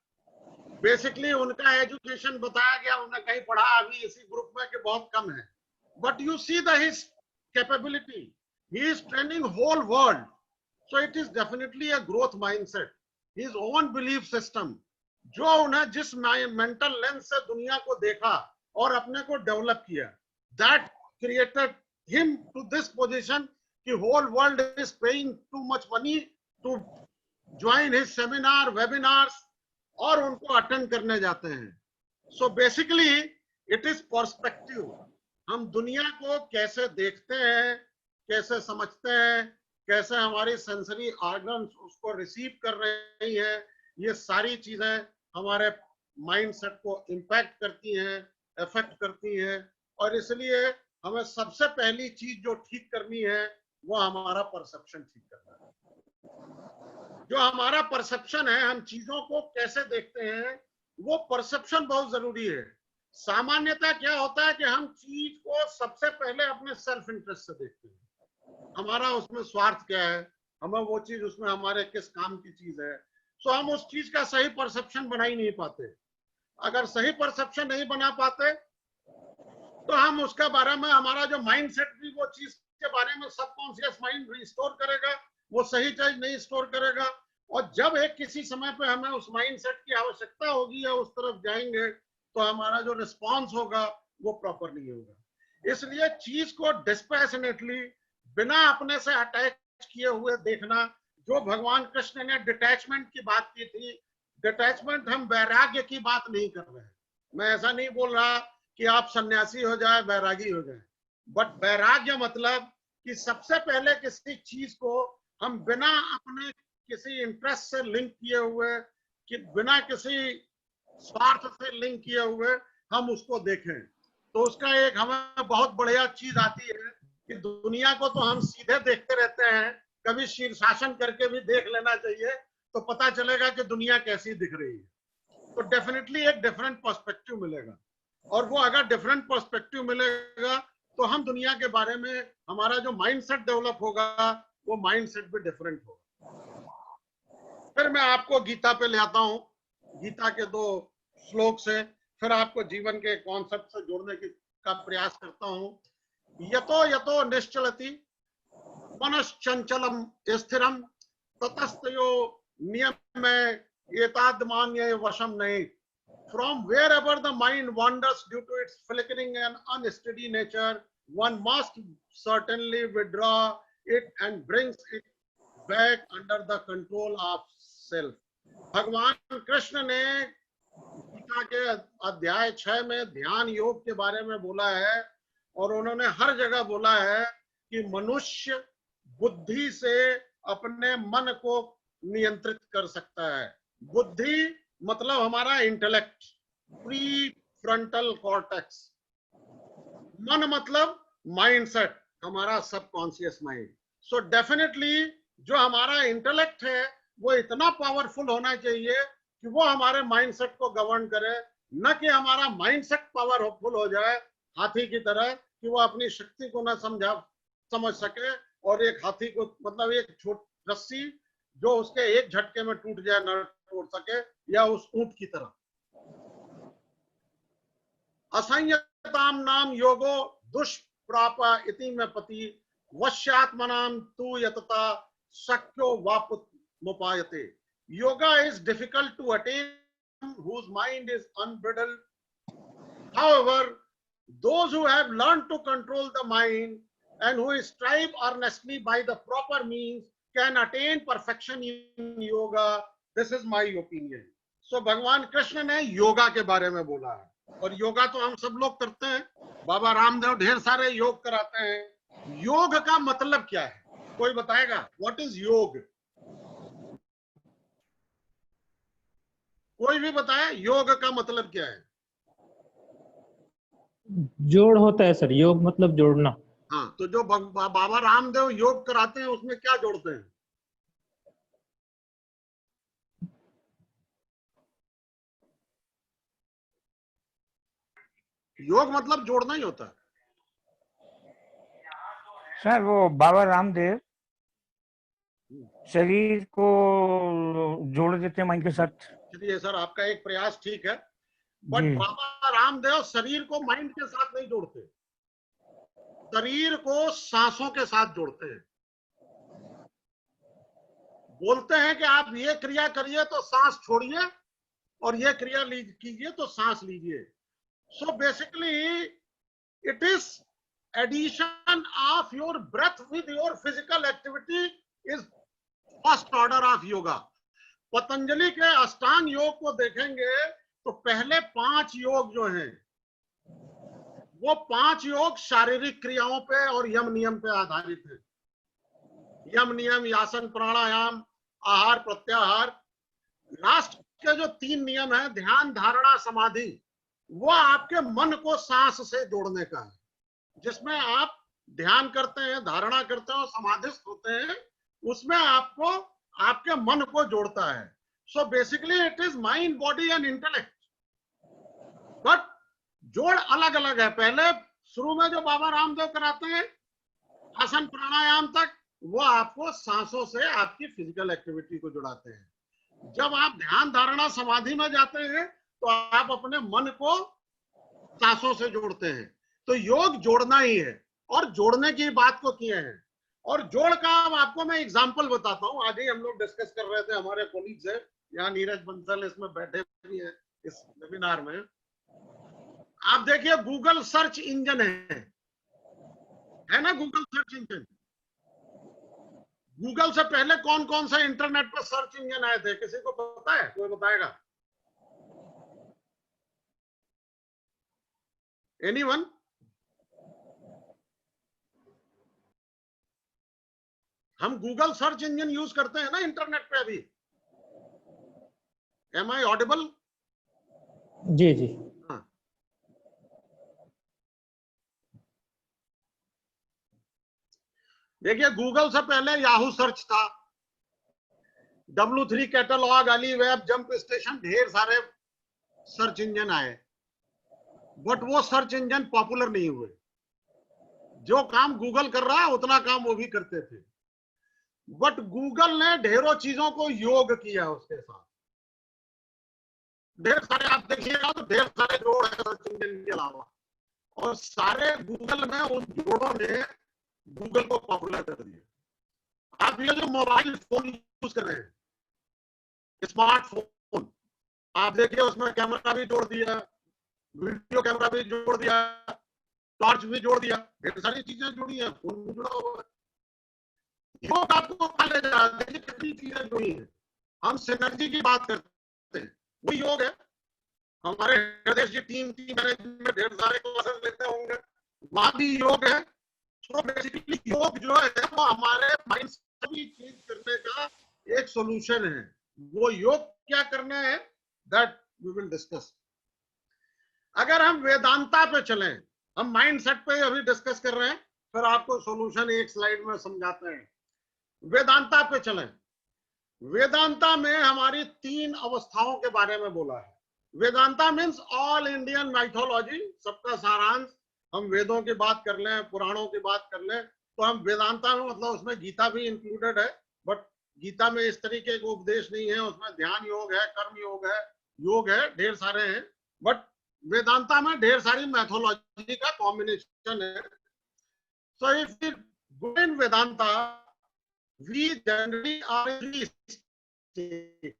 बेसिकली उनका एजुकेशन बताया गया, उन्होंने कहीं पढ़ा अभी इसी ग्रुप में कि बहुत कम है, but you see the his capability, he is training whole world, so it is definitely a growth mindset, his own belief system, जो उन्हें जिस मेंटल लेंस से दुनिया को देखा और अपने को डेवलप किया, that created him to this position कि whole world is paying too much money to join his seminar, webinars, और उनको अटेंड करने जाते हैं। So basically it is perspective, हम दुनिया को कैसे देखते हैं, कैसे समझते हैं, कैसे हमारी सेंसरी ऑर्गन्स उसको रिसीव कर रही है, ये सारी चीजें हमारे माइंडसेट को इम्पैक्ट करती हैं, इफेक्ट करती हैं। और इसलिए हमें सबसे पहली चीज जो ठीक करनी है वो हमारा परसेप्शन ठीक करना है। जो हमारा परसेप्शन है, हम चीजों को कैसे देखते हैं, वो परसेप्शन बहुत जरूरी है। सामान्यतः क्या होता है कि हम चीज को सबसे पहले अपने सेल्फ इंटरेस्ट से देखते हैं, हमारा उसमें स्वार्थ क्या है, हमें वो चीज उसमें हमारे किस काम की चीज है। सो हम उस चीज का सही परसेप्शन बना ही नहीं पाते। अगर सही परसेप्शन नहीं बना पाते तो हम उसके बारे में, हमारा जो माइंड सेट भी वो चीज के बारे में सबकॉन्शियस माइंड स्टोर करेगा, वो सही चीज नहीं स्टोर करेगा। और जब एक किसी समय पे हमें उस माइंड सेट की आवश्यकता होगी या उस तरफ जाएंगे तो हमारा जो रिस्पॉन्स होगा वो प्रॉपर नहीं होगा। इसलिए चीज को डिस्पैशनेटली, बिना अपने से अटैच किए हुए देखना, जो भगवान कृष्ण ने डिटैचमेंट की बात की थी, डिटैचमेंट, हम वैराग्य की बात नहीं कर रहे हैं। मैं ऐसा नहीं बोल रहा कि आप सन्यासी हो जाए, वैरागी हो जाए, बट वैराग्य मतलब कि सबसे पहले किसी चीज को हम बिना अपने किसी इंटरेस्ट से लिंक किए हुए, कि बिना किसी स्वार्थ से लिंक किए हुए हम उसको देखें। तो उसका एक हमें बहुत बढ़िया चीज आती है कि दुनिया को तो हम सीधे देखते रहते हैं, कभी शीर्षासन करके भी देख लेना चाहिए तो पता चलेगा कि दुनिया कैसी दिख रही है। तो डेफिनेटली एक डिफरेंट पर्सपेक्टिव मिलेगा, और वो अगर डिफरेंट पर्सपेक्टिव मिलेगा तो हम दुनिया के बारे में, हमारा जो माइंडसेट डेवलप होगा वो माइंडसेट भी डिफरेंट होगा। फिर मैं आपको गीता पे ले आता हूँ, गीता के 2 श्लोक से फिर आपको जीवन के कॉन्सेप्ट से जोड़ने का प्रयास करता हूँ। यतो यतो निश्चलति मनश्चंचलम स्थिरम ततस्तयो नियमे एतादमान्ये वशम नहीं। From wherever the mind wanders due to its flickering and unsteady nature, one must certainly withdraw it and brings it back under the control of self. भगवान कृष्ण ने गीता के अध्याय 6 में ध्यान योग के बारे में बोला है, और उन्होंने हर जगह बोला है कि मनुष्य बुद्धि से अपने मन को नियंत्रित कर सकता है। बुद्धि मतलब हमारा इंटेलेक्ट, प्री फ्रंटल कॉर्टेक्स। मन मतलब माइंडसेट, हमारा सबकॉन्शियस माइंड। सो डेफिनेटली जो हमारा इंटेलेक्ट है वो इतना पावरफुल होना चाहिए कि वो हमारे माइंडसेट को गवर्न करे, न कि हमारा माइंडसेट पावरफुल हो जाए हाथी की तरह कि वो अपनी शक्ति को ना समझ सके और एक हाथी को मतलब एक छोटी रस्सी जो उसके एक झटके में टूट जाए न तोड़ सके, या उस ऊंट की तरह। असंयताम नाम योगो दुष्प्राप इति में पति वश्यात्मनाम तु यतता शक्यो वापुमुपायते। Yoga is difficult to attain whose mind is unbridled. However, those who have learned to control the mind and who strive earnestly by the proper means can attain perfection in yoga. This is my opinion. So भगवान कृष्ण ने योगा के बारे में बोला है, और योगा तो हम सब लोग करते हैं। बाबा रामदेव ढेर सारे योग कराते हैं। योग का मतलब क्या है, कोई बताएगा? What is योग? कोई भी बताए योग का मतलब क्या है? जोड़ होता है सर, योग मतलब जोड़ना। हाँ, तो जो बाबा रामदेव योग कराते हैं उसमें क्या जोड़ते हैं? योग मतलब जोड़ना ही होता है सर। वो बाबा रामदेव शरीर को जोड़ देते हैं माइंड के साथ। चलिए सर, आपका एक प्रयास ठीक है, बट बाबा रामदेव शरीर को माइंड के साथ नहीं जोड़ते, शरीर को सांसों के साथ जोड़ते हैं। बोलते हैं कि आप ये क्रिया करिए तो सांस छोड़िए, और ये क्रिया कीजिए तो सांस लीजिए। So basically it is addition of your breath with your physical activity is first order of yoga. Patanjali के अष्टांग योग को देखेंगे तो पहले 5 योग जो हैं वो 5 योग शारीरिक क्रियाओं पे और यम नियम पे आधारित है। यम नियम, आसन, प्राणायाम, आहार, प्रत्याहार। लास्ट के जो 3 नियम है, ध्यान, धारणा, समाधि, वो आपके मन को सांस से जोड़ने का है, जिसमें आप ध्यान करते हैं, धारणा करते हैं और समाधिस्थ होते हैं। उसमें आपको आपके मन को जोड़ता है। सो basically it is mind, body and intellect, but जोड़ अलग अलग है। पहले शुरू में जो बाबा रामदेव कराते हैं आसन प्राणायाम तक, वो आपको सांसों से आपकी फिजिकल एक्टिविटी को जुड़ाते हैं। जब आप ध्यान, धारणा, समाधि में जाते हैं तो आप अपने मन को सांसों से जोड़ते हैं। तो योग जोड़ना ही है, और जोड़ने की बात को किए हैं। और जोड़ का आपको मैं एग्जांपल बताता हूं। आज ही हम लोग डिस्कस कर रहे थे, हमारे कोलीग्स हैं यहाँ, नीरज बंसल इसमें बैठे भी हैं इस वेबिनार में। आप देखिए गूगल सर्च इंजन है ना, गूगल सर्च इंजन। गूगल से पहले कौन कौन सा इंटरनेट पर सर्च इंजन आए थे, किसी को पता है? कोई बताएगा? एनीवन? हम गूगल सर्च इंजन यूज करते हैं ना इंटरनेट पे अभी। Am I audible? जी जी। हाँ, देखिए गूगल से पहले याहू सर्च था, W3 कैटलॉग, अली वेब, जंप स्टेशन, ढेर सारे सर्च इंजन आए, बट वो सर्च इंजन पॉपुलर नहीं हुए। जो काम गूगल कर रहा है उतना काम वो भी करते थे, बट गूगल ने ढेरों चीजों को योग किया उसके साथ। ढेर सारे आप देखिएगा तो ढेर सारे जोड़ है सर्च इंजन के अलावा, और सारे गूगल में उन जोड़ों ने गूगल को पॉपुलर कर दिया। आप ये जो मोबाइल फोन यूज कर रहे हैं, स्मार्टफोन, आप देखिए उसमें कैमरा भी जोड़ दिया, वीडियो कैमरा भी जोड़ दिया, टॉर्च भी जोड़ दिया, ढेर सारी चीजें जुड़ी हैं, फोन भी जुड़ा हुआ है। योग आपको कहा ले जा, देखिए कितनी चीजें जुड़ी हैं। हम सिनर्जी की बात करते हैं, वो योग है। हमारे हृदय जी टीम मैनेजमेंट में ढेर सारे क्लासेस लेते होंगे, वहां भी योग है। तो बेसिकली योग जो है वो हमारे माइंड सभी चीज करने का एक सॉल्यूशन है। वो योग क्या करना है, दैट वी विल डिस्कस। अगर हम वेदांता पे चलें, हम माइंडसेट पे अभी डिस्कस कर रहे हैं, फिर आपको सॉल्यूशन एक स्लाइड में समझाते हैं। वेदांता पे चलें। वेदांता में हमारी 3 अवस्थाओं के बारे में बोला है। Vedanta means all Indian mythology, सबका सारांश। हम वेदों की बात कर लें, पुराणों की बात कर लें, तो हम वेदांता में मतलब उसमें गीता भी इंक्लूडेड है, बट गीता में इस तरीके के उपदेश नहीं है। उसमें ध्यान योग है, कर्म योग है, ढेर सारे हैं। बट वेदांता में ढेर सारी मैथोलॉजी का कॉम्बिनेशन है। So if you go in Vedanta, we generally are in 3 states.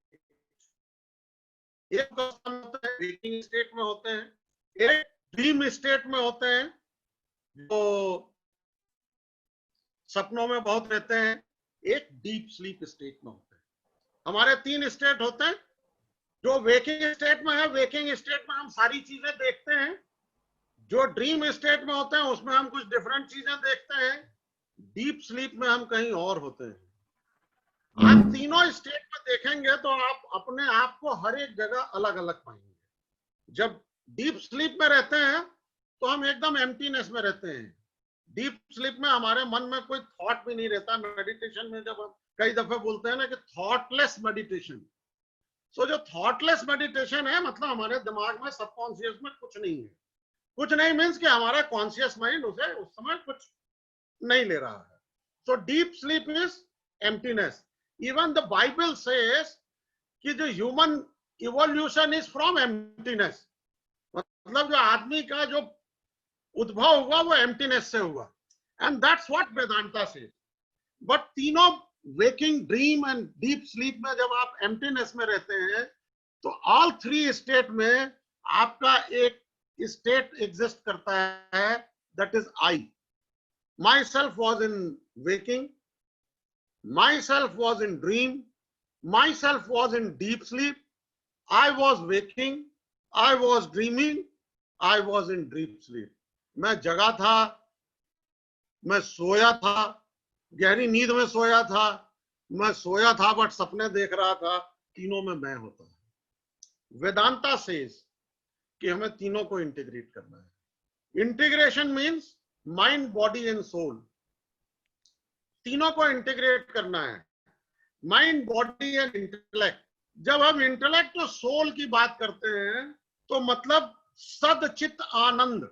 एक अवस्था में होते हैं, वेकिंग स्टेट में होते हैं, एक ड्रीम स्टेट में होते हैं जो सपनों में बहुत रहते हैं, एक डीप स्लीप स्टेट में होते हैं। हमारे 3 स्टेट होते हैं। जो वेकिंग स्टेट में है, वेकिंग स्टेट में हम सारी चीजें देखते हैं। जो ड्रीम स्टेट में होते हैं उसमें हम कुछ डिफरेंट चीजें देखते हैं। डीप स्लीप में हम कहीं और होते हैं। आप तीनों स्टेट में देखेंगे तो आप अपने आप को हर एक जगह अलग अलग पाएंगे। जब डीप स्लीप में रहते हैं तो हम एकदम एम्प्टीनेस में रहते हैं। डीप स्लीप में हमारे मन में कोई थॉट भी नहीं रहता। मेडिटेशन में जब हम कई दफे बोलते हैं ना कि थॉटलेस मेडिटेशन, सो जो थॉटलेस मेडिटेशन है मतलब हमारे दिमाग में, सबकॉन्शियस में कुछ नहीं है। कुछ नहीं मीन्स कि हमारा कॉन्शियस माइंड उसे उस समय कुछ नहीं ले रहा है। So deep sleep is emptiness. Even the Bible says कि जो human evolution is from emptiness, मतलब जो आदमी का जो उद्भव हुआ वो एम्प्टीनेस से हुआ। And that's what Vedanta says. But तीनों waking, dream and deep sleep में जब आप एम्प्टीनेस में रहते हैं तो ऑल 3 स्टेट में आपका एक स्टेट एग्जिस्ट करता है, that is I. Myself was in waking, myself was in dream, myself was in deep sleep, I was waking, I was dreaming, I was in deep sleep. मैं जगा था, मैं सोया था, गहरी नींद में सोया था, मैं सोया था बट सपने देख रहा था। तीनों में मैं होता है। वेदांता सेज कि हमें तीनों को इंटीग्रेट करना है। Integration means mind, body and soul, तीनों को इंटीग्रेट करना है। Mind, body and intellect. जब हम इंटेलेक्ट और सोल की बात करते हैं तो मतलब सदचित आनंद,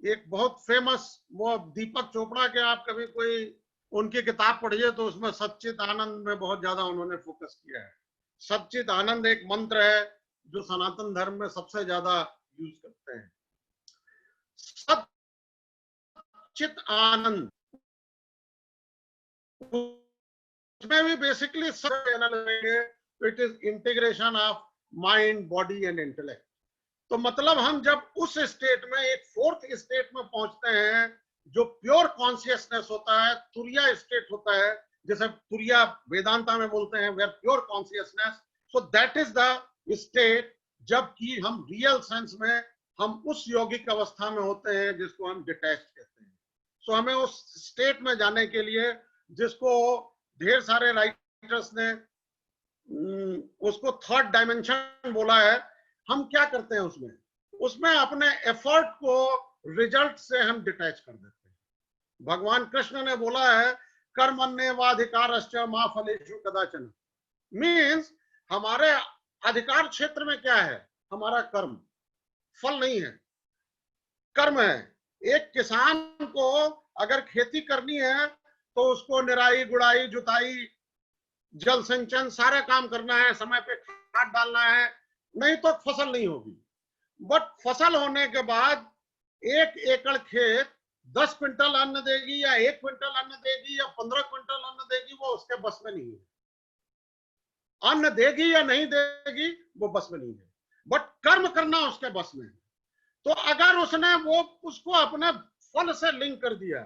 एक बहुत फेमस, वो दीपक चोपड़ा के आप कभी कोई उनकी किताब पढ़िए तो उसमें सच्चित आनंद में बहुत ज्यादा उन्होंने फोकस किया है। सच्चित आनंद एक मंत्र है जो सनातन धर्म में सबसे ज्यादा यूज करते हैं। चित आनंद, उसमें भी basically it is integration of mind, body and intellect. तो मतलब हम जब उस स्टेट में एक 4th स्टेट में पहुंचते हैं जो प्योर कॉन्शियसनेस होता है, तुरिया स्टेट होता है, जैसे तुरिया वेदांता में बोलते हैं where pure consciousness. So that is the state जबकि हम रियल सेंस में हम उस योगिक अवस्था में होते हैं जिसको हम डिटैच्ड कहते हैं। सो हमें उस स्टेट में जाने के लिए, जिसको ढेर सारे राइटर्स ने उसको 3rd डायमेंशन बोला है, हम क्या करते हैं उसमें अपने एफर्ट को रिजल्ट से हम डिटैच कर देते हैं। भगवान कृष्ण ने बोला है कर्मण्येवाधिकारश्च मा फलेषु कदाचन। मीन्स हमारे अधिकार क्षेत्र में क्या है, हमारा कर्म, फल नहीं है, कर्म है। एक किसान को अगर खेती करनी है तो उसको निराई, गुड़ाई, जुताई, जल संचयन सारे काम करना है, समय पे खाद डालना है, नहीं तो फसल नहीं होगी। बट फसल होने के बाद 1 एकड़ खेत 10 क्विंटल अन्न देगी या 1 क्विंटल अन्न देगी या 15 क्विंटल अन्न देगी, वो उसके बस में नहीं है। अन्न देगी या नहीं देगी वो बस में नहीं है, बट कर्म करना उसके बस में है। तो अगर उसने वो उसको अपने फल से लिंक कर दिया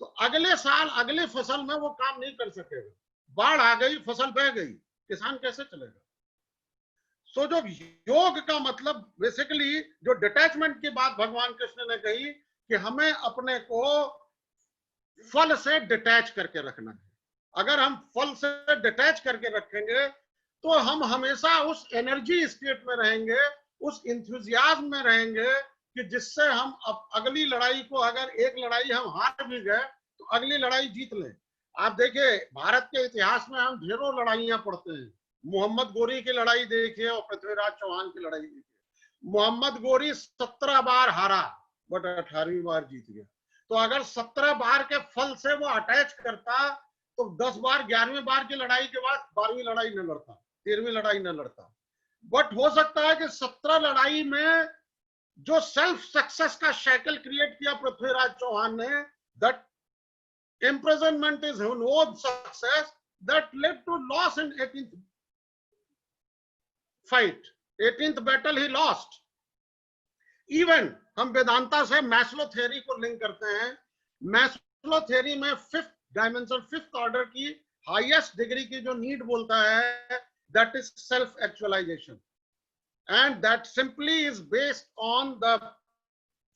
तो अगले साल अगली फसल में वो काम नहीं कर सकेगा। बाढ़ आ गई, फसल बह गई, किसान कैसे चलेगा? सो जो योग का मतलब बेसिकली जो डिटैचमेंट की बात भगवान कृष्ण ने कही कि हमें अपने को फल से डिटैच करके रखना है। अगर हम फल से डिटैच करके रखेंगे तो हम हमेशा उस एनर्जी स्टेट में रहेंगे, उस इंथुजियाज्म में रहेंगे कि जिससे हम अब अगली लड़ाई को, अगर एक लड़ाई हम हार भी गए तो अगली लड़ाई जीत लें। आप देखिए भारत के इतिहास में हम ढेरों लड़ाइयां पढ़ते हैं। मोहम्मद गोरी की लड़ाई देखिए और पृथ्वीराज चौहान की लड़ाई देखिए। मोहम्मद गोरी 17 बार हारा बट 18वीं बार जीत गया। तो अगर 17 बार के फल से वो अटैच करता तो 10 बार 11वीं बार की लड़ाई के बाद 12वीं लड़ाई न लड़ता, 13वीं लड़ाई न लड़ता। बट हो सकता है कि 17 लड़ाई में जो सेल्फ सक्सेस का साइकिल क्रिएट किया पृथ्वीराज चौहान ने, that imprisonment is his own success that led to loss in 18th fight, 18th battle he lost. Even हम वेदांता से मैस्लो थ्योरी को लिंक करते हैं। मैस्लो थ्योरी में फिफ्थ डायमेंशन, फिफ्थ ऑर्डर की हाईएस्ट डिग्री की जो नीड बोलता है, that is self actualisation, and that simply is based on the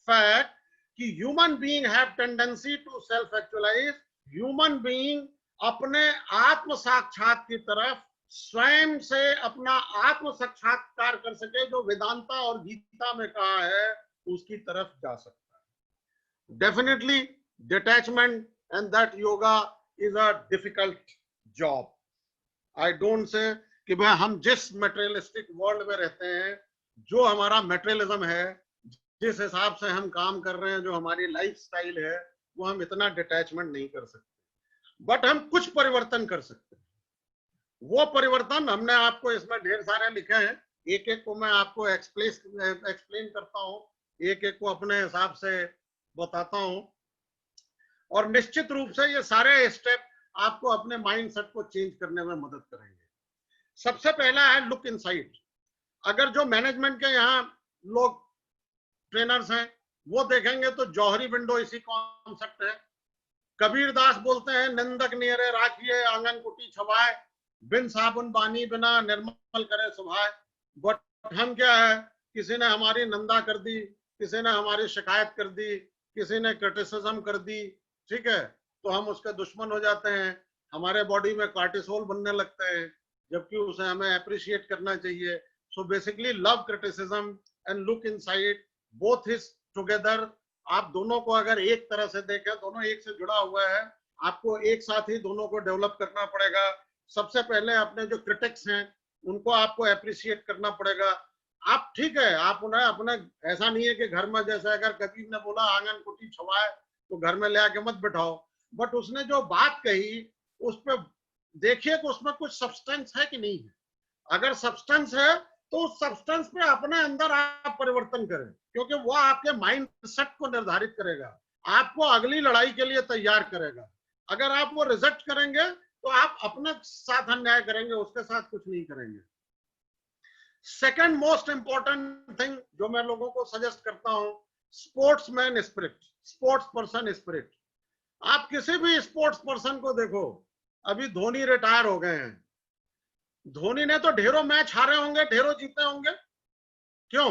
fact कि human being have tendency to self actualise. Human being अपने आत्म साक्षात की तरफ स्वयं से अपना आत्म साक्षात्कार कर सके, जो वेदांता और गीता में कहा है, उसकी तरफ जा सकता है। Definitely detachment and that yoga is a difficult job. I don't say कि भाई हम जिस मटेरियलिस्टिक वर्ल्ड में रहते हैं, जो हमारा मटेरियलिज्म है, जिस हिसाब से हम काम कर रहे हैं, जो हमारी लाइफस्टाइल है, वो हम इतना डिटैचमेंट नहीं कर सकते। बट हम कुछ परिवर्तन कर सकते हैं। वो परिवर्तन हमने आपको इसमें ढेर सारे लिखे हैं, एक एक को मैं आपको एक्सप्लेन करता हूं, एक एक को अपने हिसाब से बताता हूं, और निश्चित रूप से ये सारे स्टेप आपको अपने माइंडसेट को चेंज करने में मदद करेंगे। सबसे पहला है लुक इनसाइड। अगर जो मैनेजमेंट के यहाँ लोग ट्रेनर्स हैं वो देखेंगे तो जौहरी विंडो इसी कॉन्सेप्ट है। कबीर दास बोलते हैं, निंदक नियरे राखिए आंगन कुटी छवाए, बिन साबुन बानी बिना निर्मल करे सुभाए। बट हम क्या है, किसी ने हमारी निंदा कर दी, किसी ने हमारी शिकायत कर दी, किसी ने क्रिटिसिज्म कर दी, ठीक है, तो हम उसके दुश्मन हो जाते हैं, हमारे बॉडी में कार्टिसोल बनने लगते हैं, जबकि उसे हमें अप्रिशिएट करना चाहिए। So basically love criticism and look inside, both is together. आप दोनों को अगर एक तरह से देखें, दोनों एक से जुड़ा हुआ है, आपको एक साथ ही दोनों को डेवलप करना पड़ेगा। सबसे पहले अपने जो क्रिटिक्स हैं उनको आपको अप्रिशिएट करना पड़ेगा। आप ठीक है, आप उन्हें अपने, ऐसा नहीं है कि घर में जैसे अगर कबीर ने बोला आंगन कुटी छवाए तो घर में ले आके मत बिठाओ, बट उसने जो बात कही उस पर देखिए कि उसमें कुछ सब्सटेंस है कि नहीं है। अगर सब्सटेंस है तो उस सब्सटेंस पे अपने अंदर आप परिवर्तन करें, क्योंकि वो आपके माइंड सेट को निर्धारित करेगा, आपको अगली लड़ाई के लिए तैयार करेगा। अगर आप वो रिजेक्ट करेंगे तो आप अपने साथ अन्याय करेंगे, उसके साथ कुछ नहीं करेंगे। सेकंड मोस्ट इंपॉर्टेंट थिंग जो मैं लोगों को सजेस्ट करता हूं, sportsman spirit, sports person spirit. आप किसी भी स्पोर्ट्स पर्सन को देखो, अभी धोनी रिटायर हो गए हैं, धोनी ने तो ढेरों मैच हारे होंगे, ढेरों जीते होंगे, क्यों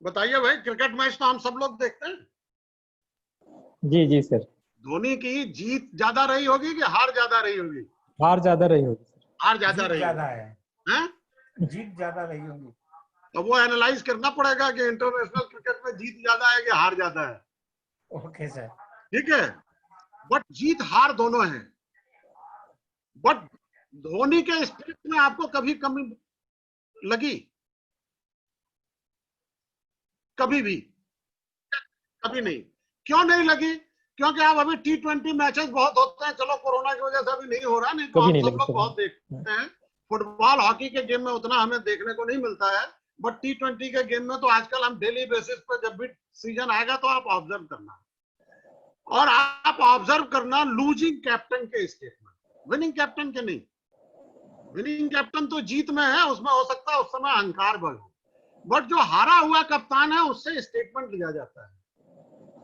बताइए भाई? क्रिकेट मैच तो हम सब लोग देखते हैं। जी जी सर। धोनी की जीत ज्यादा रही होगी कि हार ज्यादा रही होगी? हार ज्यादा रही होगी सर। हार ज्यादा रही ज्यादा होगी, है, हैं? जीत ज्यादा रही होगी। तो वो एनालाइज करना पड़ेगा कि इंटरनेशनल क्रिकेट में जीत ज्यादा है कि हार ज्यादा है। Okay sir. ठीक है, बट जीत हार दोनों है। बट धोनी के स्पिरिट में आपको कभी कमी लगी? कभी भी? कभी नहीं। क्यों नहीं लगी? क्योंकि आप अभी T20 मैचेस बहुत होते हैं, चलो कोरोना की वजह से अभी नहीं हो रहा, नहीं तो हम सब लोग बहुत देखते हैं। फुटबॉल हॉकी के गेम में उतना हमें देखने को नहीं मिलता है, बट T20 के गेम में तो आजकल हम डेली बेसिस पर जब भी सीजन आएगा तो आप ऑब्जर्व करना, और आप ऑब्जर्व करना लूजिंग कैप्टन के स्टेटमेंट, विनिंग कैप्टन के नहीं। विनिंग कैप्टन तो जीत में है, उसमें हो सकता है उस समय अहंकार बढ़े, बट जो हारा हुआ कप्तान है उससे स्टेटमेंट लिया जाता है।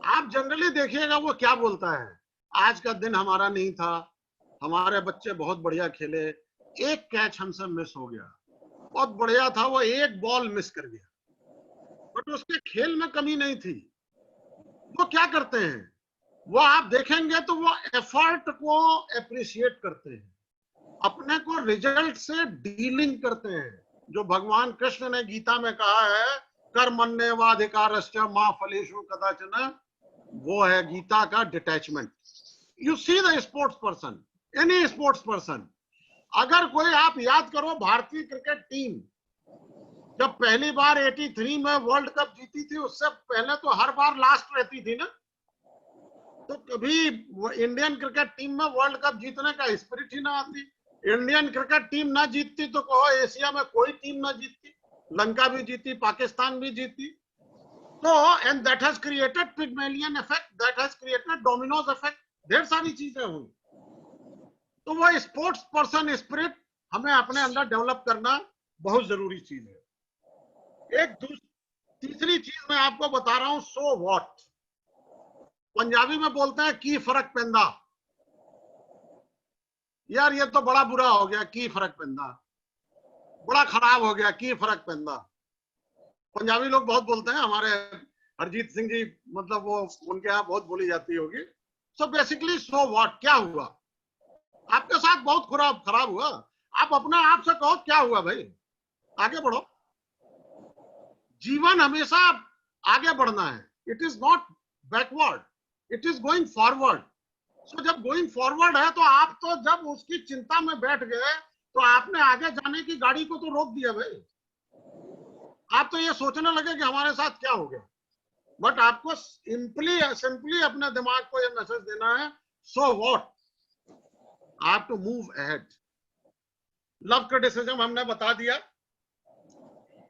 आप जनरली देखिएगा वो क्या बोलता है, आज का दिन हमारा नहीं था, हमारे बच्चे बहुत बढ़िया खेले, एक कैच हमसे मिस हो गया, बहुत बढ़िया था, वो एक बॉल मिस कर गया, बट उसके खेल में कमी नहीं थी। वो क्या करते हैं, वो आप देखेंगे तो वो एफर्ट को अप्रिशिएट करते हैं, अपने को रिजल्ट से डीलिंग करते हैं। जो भगवान कृष्ण ने गीता में कहा है कर्मण्येवाधिकारश्च मा फलेषु कदाचन, वो है गीता का detachment. You see the sports person, any sports person, अगर कोई आप याद करो भारतीय क्रिकेट टीम जब पहली बार 83 में वर्ल्ड कप जीती थी, उससे पहले तो हर बार लास्ट रहती थी ना, तो कभी इंडियन क्रिकेट टीम में वर्ल्ड कप जीतने का स्पिरिट ही ना आती। इंडियन क्रिकेट टीम ना जीतती तो कहो एशिया में कोई टीम ना जीतती, लंका भी जीती, पाकिस्तान भी जीती। तो and that has created Pygmalion effect, that has created Domino's effect, ढेर सारी चीजें हुई। तो वो स्पोर्ट्स पर्सन स्पिरिट हमें अपने अंदर डेवलप करना बहुत जरूरी चीज है। एक तीसरी चीज मैं आपको बता रहा हूं, सो व्हाट। पंजाबी में बोलते हैं की फर्क पैंदा। यार ये तो बड़ा बुरा हो गया, की फर्क पैंदा, बड़ा खराब हो गया, की फर्क पैंदा। पंजाबी लोग बहुत बोलते हैं, हमारे हरजीत सिंह जी, मतलब वो उनके यहाँ बहुत बोली जाती होगी। सो बेसिकली सो व्हाट, क्या हुआ आपके साथ, बहुत खराब हुआ, आप अपने आप से कहो क्या हुआ भाई, आगे बढ़ो। जीवन हमेशा आगे बढ़ना है, it is not backward, it is going forward. So जब गोइंग फॉरवर्ड है तो आप तो जब उसकी चिंता में बैठ गए तो आपने आगे जाने की गाड़ी को तो रोक दिया भाई। आप तो ये सोचने लगे कि हमारे साथ क्या हो गया, बट आपको सिंपली अपने दिमाग को ये मैसेज देना है, so what, I have to move ahead. Love criticism हमने बता दिया।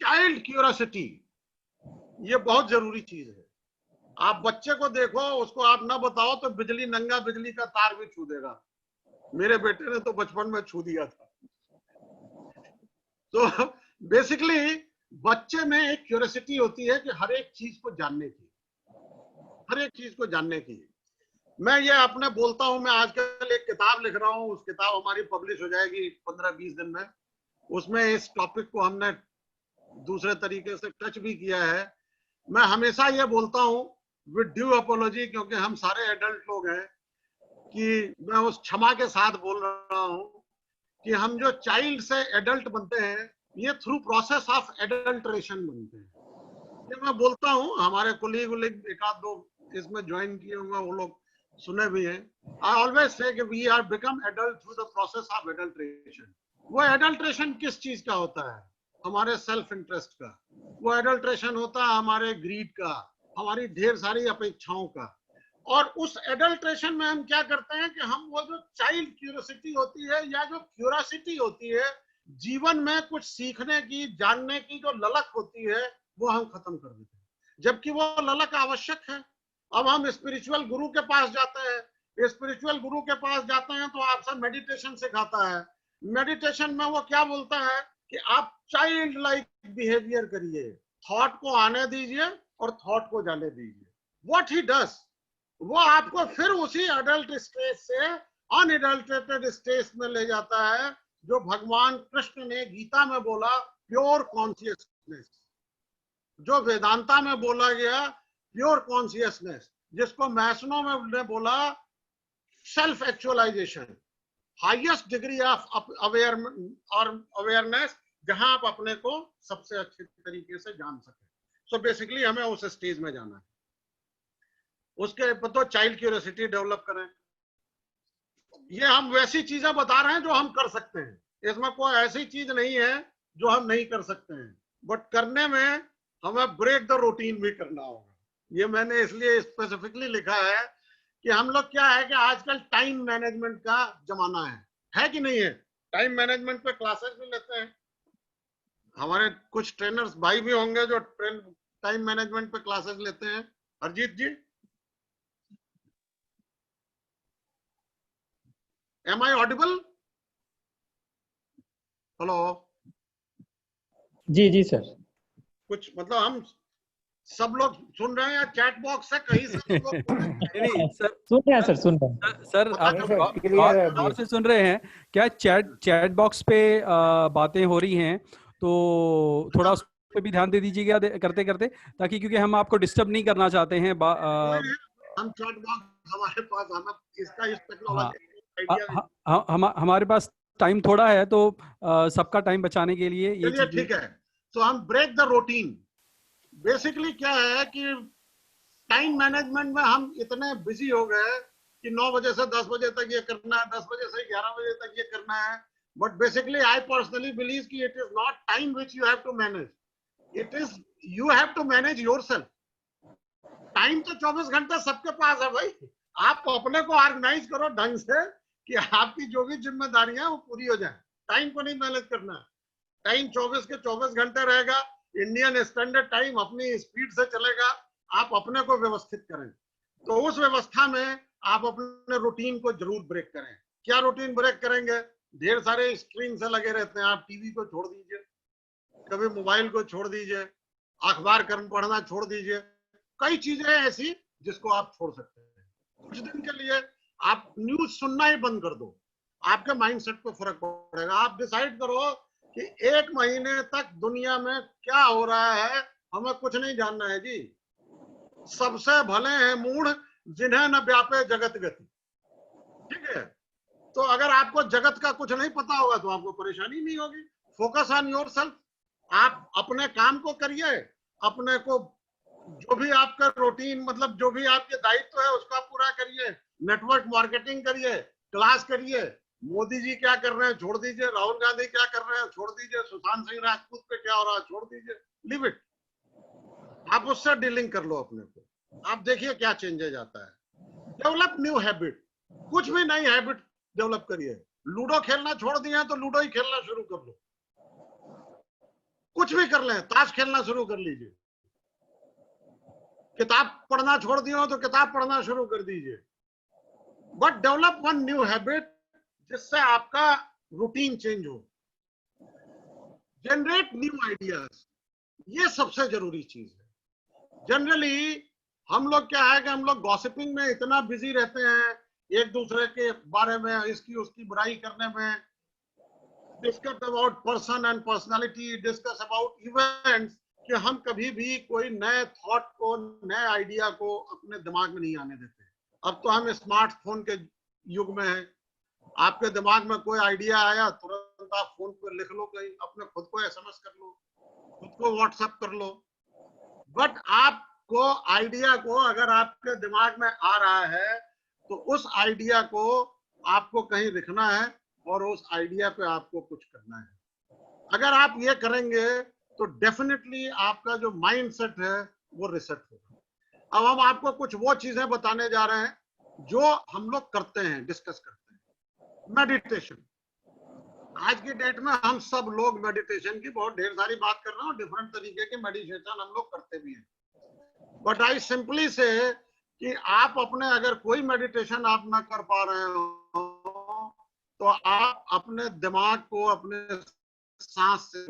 चाइल्ड क्यूरियोसिटी, ये बहुत जरूरी चीज है। आप बच्चे को देखो, उसको आप ना बताओ तो नंगा बिजली का तार भी छू देगा। मेरे बेटे ने तो बचपन में छू दिया था। तो बेसिकली बच्चे में एक क्यूरियोसिटी होती है कि हर एक चीज को जानने की, हर एक चीज को जानने की। मैं ये अपने बोलता हूं, मैं आजकल एक किताब लिख रहा हूं, उस किताब हमारी पब्लिश हो जाएगी 15-20 दिन में। उसमें इस टॉपिक को हमने दूसरे तरीके से टच भी किया है। मैं हमेशा ये बोलता हूं विद ड्यू अपॉलॉजी, क्योंकि हम सारे एडल्ट लोग हैं, कि मैं उस क्षमा के साथ बोल रहा हूं कि हम जो चाइल्ड से एडल्ट बनते हैं, ये थ्रू प्रोसेस ऑफ एडल्ट्रेशन बनते हैं। ये मैं बोलता हूं, हमारे कोलीग एक आध दो इसमें ज्वाइन किए होंगे, वो लोग सुने भी हैं। आई ऑलवेज से कि we are become adult through the process of adulteration. वो एडल्ट्रेशन किस चीज का होता है? हमारे सेल्फ इंटरेस्ट का। वो एडल्ट्रेशन होता है हमारे ग्रीड का, हमारी ढेर सारी अपेक्षाओं का। और उस एडल्ट्रेशन में हम क्या करते हैं कि हम वो जो चाइल्ड क्यूरियोसिटी होती है, या जो क्यूरियोसिटी होती है जीवन में कुछ सीखने की, जानने की जो ललक होती है, वो हम खत्म कर देते हैं, जबकि वो ललक आवश्यक है। अब हम स्पिरिचुअल गुरु के पास जाते हैं, स्पिरिचुअल गुरु के पास जाते हैं तो आपसे मेडिटेशन सिखाता है। मेडिटेशन में वो क्या बोलता है कि आप चाइल्ड लाइक बिहेवियर करिए, थॉट को आने दीजिए और थॉट को जाने दीजिए। व्हाट ही डज, वो आपको फिर उसी एडल्ट स्टेज से अनएडल्टेटेड स्टेज में ले जाता है, जो भगवान कृष्ण ने गीता में बोला प्योर कॉन्शियसनेस, जो वेदांता में बोला गया प्योर कॉन्शियसनेस, जिसको मैस्नो में बोला self actualization, highest degree of awareness, जहां आप अपने को सबसे अच्छे तरीके से जान सके। सो बेसिकली हमें उस स्टेज में जाना है। उसके तो चाइल्ड क्यूरियोसिटी डेवलप करें। ये हम वैसी चीजें बता रहे हैं जो हम कर सकते हैं, इसमें कोई ऐसी चीज नहीं है जो हम नहीं कर सकते हैं, बट करने में हमें ब्रेक द रूटीन भी करना होगा। ये मैंने इसलिए स्पेसिफिकली लिखा है कि हम लोग क्या है कि आजकल टाइम मैनेजमेंट का जमाना है कि नहीं है? टाइम मैनेजमेंट पे क्लासेस भी लेते हैं, हमारे कुछ ट्रेनर्स भाई भी होंगे जो टाइम मैनेजमेंट पे क्लासेस लेते हैं। Harjeet ji, am I audible? Hello? जी सर। कुछ मतलब हम सब लोग सुन रहे हैं या चैट बॉक्स से कहीं से लोग नहीं सर, सुन रहे हैं सर, सुन रहे हैं सर। आप और से सुन रहे हैं क्या? चैट बॉक्स पे बातें हो रही हैं, तो थोड़ा उस पे भी ध्यान दे दीजिएगा करते करते, ताकि क्योंकि हम आपको डिस्टर्ब नहीं करना चाहते हैं। हम चैट बॉक्स हमारे पास, हमें इसका इस हाँ, टेक्नोलॉजी आइडिया। हमारे पास टाइम थोड़ा है, तो सबका टाइम बचाने के लिए ये चलिए चीजें। ठीक है, तो हम ब्रेक द रूटीन। बेसिकली क्या है कि टाइम मैनेजमेंट में हम इतने बिजी हो गए कि 9 बजे से 10 बजे तक ये करना है, 10 बजे से 11 बजे तक ये करना है। But basically I personally believe कि it is not time which you have to manage, it is you have to manage yourself. Time तो 24 घंटे सबके पास है भाई, आप अपने को ऑर्गेनाइज करो ढंग से कि आपकी जो भी जिम्मेदारियां हैं वो पूरी हो जाए। टाइम को नहीं मैनेज करना है, टाइम 24 के 24 घंटे रहेगा, इंडियन स्टैंडर्ड टाइम अपनी स्पीड से चलेगा, आप अपने को व्यवस्थित करें। तो उस व्यवस्था में आप अपने रूटीन को जरूर ब्रेक करें। क्या रूटीन ब्रेक करेंगे? ढेर सारे स्क्रीन से लगे रहते हैं, आप टीवी को छोड़ दीजिए, कभी मोबाइल को छोड़ दीजिए, अखबार पढ़ना छोड़ दीजिए, कई चीजें ऐसी जिसको आप छोड़ सकते हैं। कुछ दिन के लिए आप न्यूज सुनना ही बंद कर दो, आपके माइंडसेट पे फर्क पड़ेगा। आप डिसाइड करो कि 1 महीने तक दुनिया में क्या हो रहा है हमें कुछ नहीं जानना है जी। सबसे भले हैं मूढ़ जिन्हें न व्यापे जगत गति, ठीक है? तो अगर आपको जगत का कुछ नहीं पता होगा तो आपको परेशानी नहीं होगी। फोकस ऑन योरसेल्फ, आप अपने काम को करिए, अपने को जो भी आपका रूटीन, मतलब जो भी आपके दायित्व है उसका पूरा करिए, नेटवर्क मार्केटिंग करिए, क्लास करिए। मोदी जी क्या कर रहे हैं छोड़ दीजिए, राहुल गांधी क्या कर रहे हैं छोड़ दीजिए, सुशांत सिंह राजपूत पे क्या हो रहा है छोड़ दीजिए, लिव इट। आप उससे डीलिंग कर लो अपने को, आप देखिए क्या चेंजेस आता है। डेवलप न्यू हैबिट, कुछ भी नई हैबिट डेवलप करिए। लूडो खेलना छोड़ दिया तो लूडो ही खेलना शुरू कर लो, कुछ भी कर लें, ताश खेलना शुरू कर लीजिए। किताब पढ़ना छोड़ दिया हो तो किताब पढ़ना शुरू कर दीजिए। But develop one new habit जिससे आपका रूटीन चेंज हो। जनरेट न्यू आइडियाज, ये सबसे जरूरी चीज है। जनरली हम लोग क्या है कि हम लोग गॉसिपिंग में इतना बिजी रहते हैं, एक दूसरे के बारे में इसकी उसकी बुराई करने में, discuss about person and personality, discuss about events, कि हम कभी भी कोई नए थॉट को, नए आइडिया को अपने दिमाग में नहीं आने देते। अब तो हम स्मार्टफोन के युग में हैं, आपके दिमाग में कोई आइडिया आया तुरंत आप फोन पर लिख लो, कहीं अपने खुद को एसएमएस कर लो, खुद को व्हाट्सएप कर लो। बट आपको आइडिया को अगर आपके दिमाग में आ रहा है तो उस आइडिया को आपको कहीं लिखना है और उस आइडिया पे आपको कुछ करना है। अगर आप ये करेंगे तो डेफिनेटली आपका जो माइंडसेट है वो रिसेट होगा। अब हम आपको कुछ वो चीजें बताने जा रहे हैं जो हम लोग करते हैं, डिस्कस करते हैं। मेडिटेशन, आज की डेट में हम सब लोग मेडिटेशन की बहुत ढेर सारी बात कर रहे हैं, डिफरेंट तरीके के मेडिटेशन हम लोग करते भी हैं। बट आई सिंपली से कि आप अपने, अगर कोई मेडिटेशन आप ना कर पा रहे हो तो आप अपने दिमाग को अपने सांस से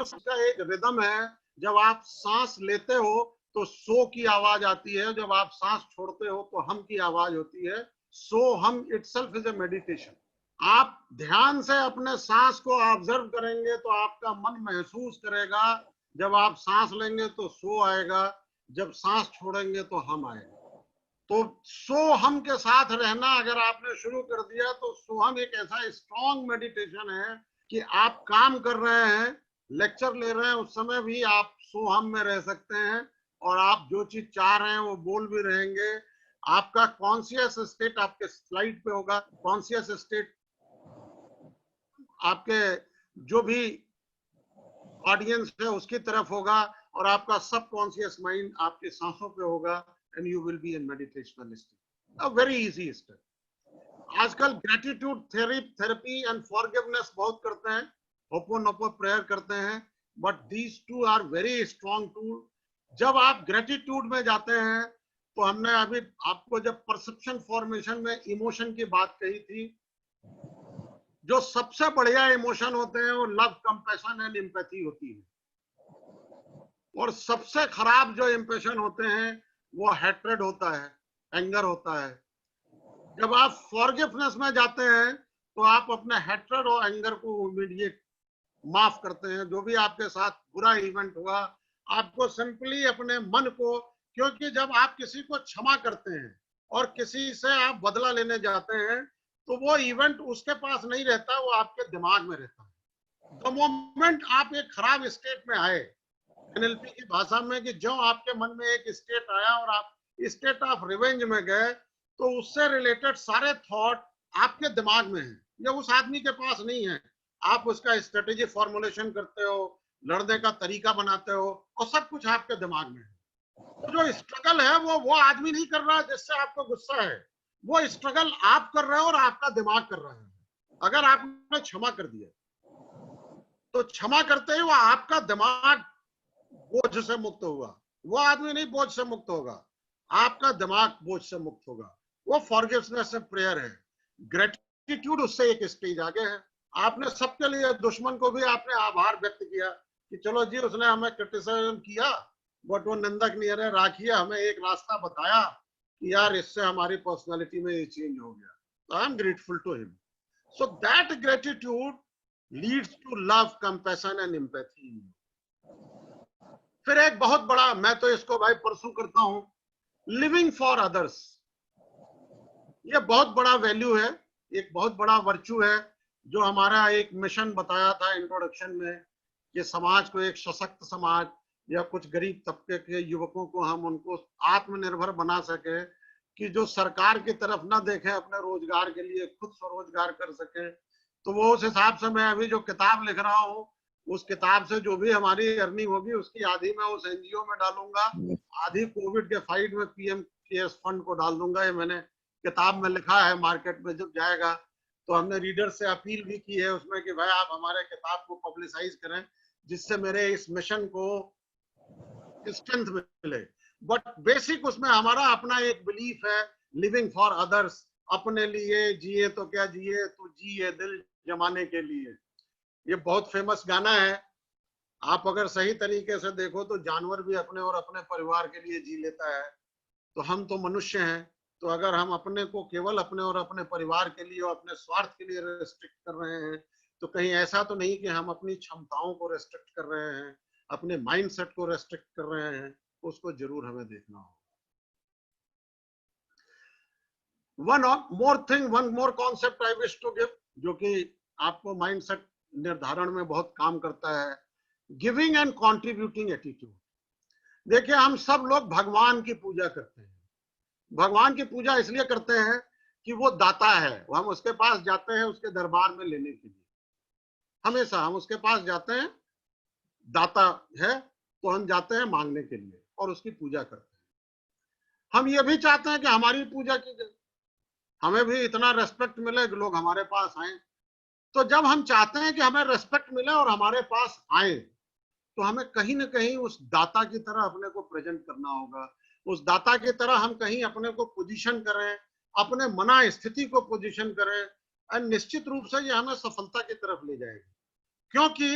उसका एक रिदम है। जब आप सांस लेते हो तो सो की आवाज आती है, जब आप सांस छोड़ते हो तो हम की आवाज होती है। सो हम इटसेल्फ इज ए मेडिटेशन। आप ध्यान से अपने सांस को ऑब्जर्व करेंगे तो आपका मन महसूस करेगा। जब आप सांस लेंगे तो सो आएगा, जब सांस छोड़ेंगे तो हम आएगा। तो सो हम के साथ रहना अगर आपने शुरू कर दिया तो सोहम एक ऐसा स्ट्रॉन्ग मेडिटेशन है कि आप काम कर रहे हैं, लेक्चर ले रहे हैं, उस समय भी आप सोहम में रह सकते हैं और आप जो चीज चाह रहे हैं वो बोल भी रहेंगे। आपका कॉन्शियस स्टेट आपके स्लाइड पे होगा, कॉन्शियस स्टेट आपके जो भी ऑडियंस है उसकी तरफ होगा और आपका सब कॉन्शियस माइंड आपके सांसों पे होगा and you will be in meditational state. A very easy step. आजकल ग्रेटिट्यूड थेरेपी एंड फॉरगिवनेस बहुत करते हैं, होपोनोपो प्रेयर करते हैं, but these two are very strong tool. जब आप ग्रेटिट्यूड में जाते हैं तो हमने अभी आपको जब परसेप्शन फॉर्मेशन में इमोशन की बात कही थी, जो सबसे बढ़िया इमोशन होते हैं वो लव, कंपैशन एंड एम्पैथी होती है। और सबसे खराब जो इम्प्रेशन होते हैं वो हैट्रेड होता है, एंगर होता है। जब आप फॉरगिवनेस में जाते हैं तो आप अपने हेट्रेड और एंगर को इमीडिएट माफ करते हैं। जो भी आपके साथ बुरा इवेंट हुआ, आपको सिंपली अपने मन को, क्योंकि जब आप किसी को क्षमा करते हैं और किसी से आप बदला लेने जाते हैं तो वो इवेंट उसके पास नहीं रहता, वो आपके दिमाग में रहता है। द मोमेंट आप एक खराब स्टेट में आए, एनएलपी की भाषा में कि जो आपके मन में एक स्टेट आया और आप स्टेट ऑफ रिवेंज में गए, तो उससे रिलेटेड सारे थॉट आपके दिमाग में है, ये उस आदमी के पास नहीं है। आप उसका स्ट्रेटेजी फॉर्मुलेशन करते हो, लड़ने का तरीका बनाते हो, और सब कुछ आपके दिमाग में है। तो जो स्ट्रगल है वो आदमी नहीं कर रहा है जिससे आपको गुस्सा है, वो स्ट्रगल आप कर रहे हो और आपका दिमाग कर रहा है। अगर आपने क्षमा कर दिया तो क्षमा करते ही वो आपका दिमाग बोझ से मुक्त हुआ, वो आदमी नहीं बोझ से मुक्त होगा, आपका दिमाग बोझ से मुक्त होगा। वो फॉरगिवनेस से प्रेयर है, ग्रेटिट्यूड उससे एक स्टेज आगे है। आपने सबके लिए, दुश्मन को भी आपने आभार व्यक्त किया कि चलो जी उसने हमें क्रिटिसाइज किया बट वो निंदक नहीं रहे, राखिए हमें एक रास्ता बताया कि यार इससे हमारी पर्सनालिटी में ये चेंज हो गया, तो I am grateful to him. So that gratitude leads to love, compassion and empathy. फिर एक बहुत बड़ा, मैं तो इसको भाई परसू करता हूं, लिविंग फॉर अदर्स। ये बहुत बड़ा वैल्यू है, एक बहुत बड़ा वर्च्यू है, जो हमारा एक मिशन बताया था इंट्रोडक्शन में कि समाज को एक सशक्त समाज या कुछ गरीब तबके के युवकों को हम उनको आत्मनिर्भर बना सके, कि जो सरकार की तरफ ना देखें, अपने रोजगार के लिए खुद स्वरोजगार कर सके। तो वो उस हिसाब से मैं अभी जो किताब लिख रहा हूँ, उस किताब से जो भी हमारी अर्निंग होगी उसकी आधी मैं उस एनजीओ में डालूंगा, आधी कोविड के फाइट में पीएम केयर्स फंड को डाल दूंगा। ये मैंने किताब में लिखा है, मार्केट में जब जाएगा तो हमने रीडर से अपील भी की है उसमें कि भाई आप हमारे किताब को पब्लिसाइज करें, जिससे मेरे इस मिशन को स्ट्रेंथ मिले। बट बेसिक उसमें हमारा अपना एक बिलीफ है, लिविंग फॉर अदर्स। अपने लिए जिए तो क्या जिए, तो जिए दिल जमाने के लिए। ये बहुत फेमस गाना है। आप अगर सही तरीके से देखो तो जानवर भी अपने और अपने परिवार के लिए जी लेता है, तो हम तो मनुष्य हैं। तो अगर हम अपने को केवल अपने और अपने परिवार के लिए और अपने स्वार्थ के लिए रेस्ट्रिक्ट कर रहे हैं, तो कहीं ऐसा तो नहीं कि हम अपनी क्षमताओं को रेस्ट्रिक्ट कर रहे हैं, अपने माइंडसेट को रेस्ट्रिक्ट कर रहे हैं। उसको जरूर हमें देखना होगा। One more concept I wish to give, जो कि आपको माइंडसेट निर्धारण में बहुत काम करता है, गिविंग एंड कॉन्ट्रीब्यूटिंग एटीट्यूड। देखिए, हम सब लोग भगवान की पूजा करते हैं। भगवान की पूजा इसलिए करते हैं कि वो दाता है, हम उसके पास जाते हैं उसके दरबार में लेने के लिए। हमेशा हम उसके पास जाते हैं, दाता है तो हम जाते हैं मांगने के लिए और उसकी पूजा करते हैं। हम ये भी चाहते हैं कि हमारी पूजा की जाए, हमें भी इतना रेस्पेक्ट मिले कि लोग हमारे पास आए। तो जब हम चाहते हैं कि हमें रेस्पेक्ट मिले और हमारे पास आए, तो हमें कहीं ना कहीं उस दाता की तरह अपने को प्रेजेंट करना होगा। उस दाता की तरह हम कहीं अपने को पोजीशन करें, अपने मना स्थिति को पोजीशन करें, और निश्चित रूप से ये हमें सफलता की तरफ ले जाएगी। क्योंकि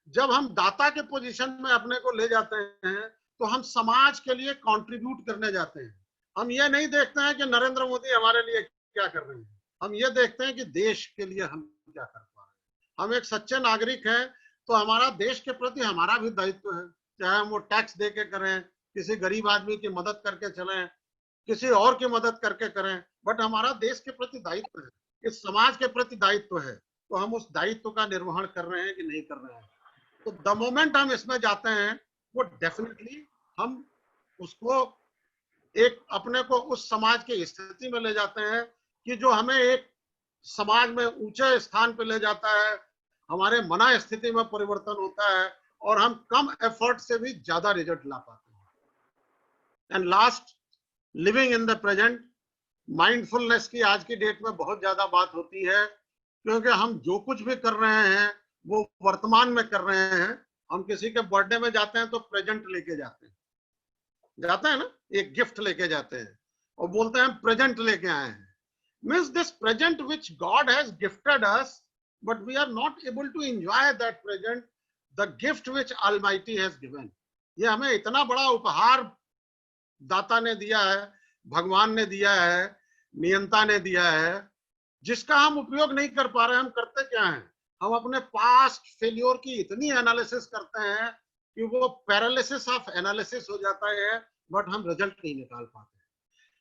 जब हम दाता के पोजीशन में अपने को ले जाते हैं तो हम समाज के लिए कंट्रीब्यूट करने जाते हैं। हम ये नहीं देखते हैं कि नरेंद्र मोदी हमारे लिए क्या कर रहे हैं, हम ये देखते हैं कि देश के लिए हम क्या कर पा रहे हैं। हम एक सच्चे नागरिक हैं, तो हमारा देश के प्रति हमारा भी दायित्व है, चाहे हम वो टैक्स दे के करें, किसी गरीब आदमी की मदद करके चलें, किसी और की मदद करके करें, बट हमारा देश के प्रति दायित्व है, इस समाज के प्रति दायित्व है। तो हम उस दायित्व का निर्वहन कर रहे हैं कि नहीं कर रहे हैं। तो द मोमेंट हम इसमें जाते हैं, वो डेफिनेटली हम उसको एक अपने को उस समाज की स्थिति में ले जाते हैं कि जो हमें एक समाज में ऊंचे स्थान पे ले जाता है, हमारे मना स्थिति में परिवर्तन होता है और हम कम एफर्ट से भी ज्यादा रिजल्ट ला पाते हैं। And last, living in the present. Mindfulness की आज की डेट में बहुत ज्यादा बात होती है, क्योंकि हम जो कुछ भी कर रहे हैं वो वर्तमान में कर रहे हैं। हम किसी के बर्थडे में जाते हैं तो प्रेजेंट लेके जाते हैं ना, एक गिफ्ट लेके जाते हैं और बोलते हैं प्रेजेंट लेके आए हैं। Means this present which God has gifted us, but we are not able to enjoy that present, the gift which almighty has given. ये हमें इतना बड़ा उपहार दाता ने दिया है, भगवान ने दिया है, नियंता ने दिया है, जिसका हम उपयोग नहीं कर पा रहे हैं। हम करते क्या हैं, हम अपने पास्ट फेल्योर की इतनी एनालिसिस करते हैं कि वो पैरालिसिस ऑफ एनालिसिस हो जाता है, बट हम रिजल्ट नहीं निकाल पाते।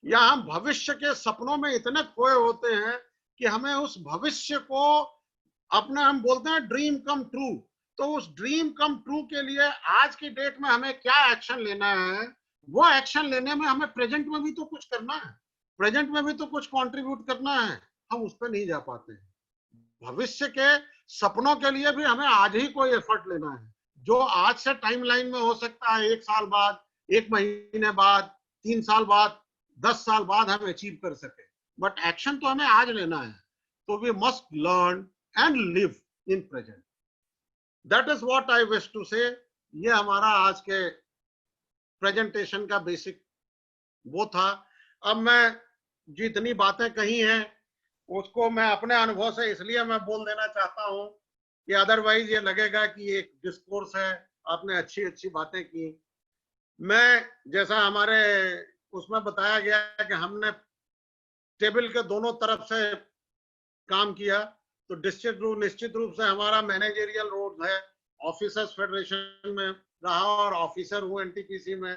या हम भविष्य के सपनों में इतने खोए होते हैं कि हमें उस भविष्य को अपना, हम बोलते हैं ड्रीम कम ट्रू, तो उस ड्रीम कम ट्रू के लिए आज की डेट में हमें क्या एक्शन लेना है, वो एक्शन लेने में हमें प्रेजेंट में भी तो कुछ करना है, प्रेजेंट में भी तो कुछ कंट्रीब्यूट करना है। हम उस पर नहीं जा पाते हैं। भविष्य के सपनों के लिए भी हमें आज ही कोई एफर्ट लेना है, जो आज से टाइमलाइन में हो सकता है 1 साल बाद, 1 महीने बाद, 3 साल बाद, 10 साल बाद हम अचीव कर सके, बट एक्शन तो हमें आज लेना है। तो we must learn and live in present. That is what I wish to say. ये हमारा आज के प्रेजेंटेशन का बेसिक वो था। अब मैं जितनी बातें कही हैं उसको मैं अपने अनुभव से इसलिए मैं बोल देना चाहता हूं कि अदरवाइज ये लगेगा कि एक डिस्कोर्स है, आपने अच्छी अच्छी बातें की। मैं, जैसा हमारे उसमें बताया गया कि हमने टेबल के दोनों तरफ से काम किया, तो निश्चित रूप से हमारा मैनेजरियल रोल है, ऑफिसर्स फेडरेशन में रहा और ऑफिसर हूँ एनटीपीसी में,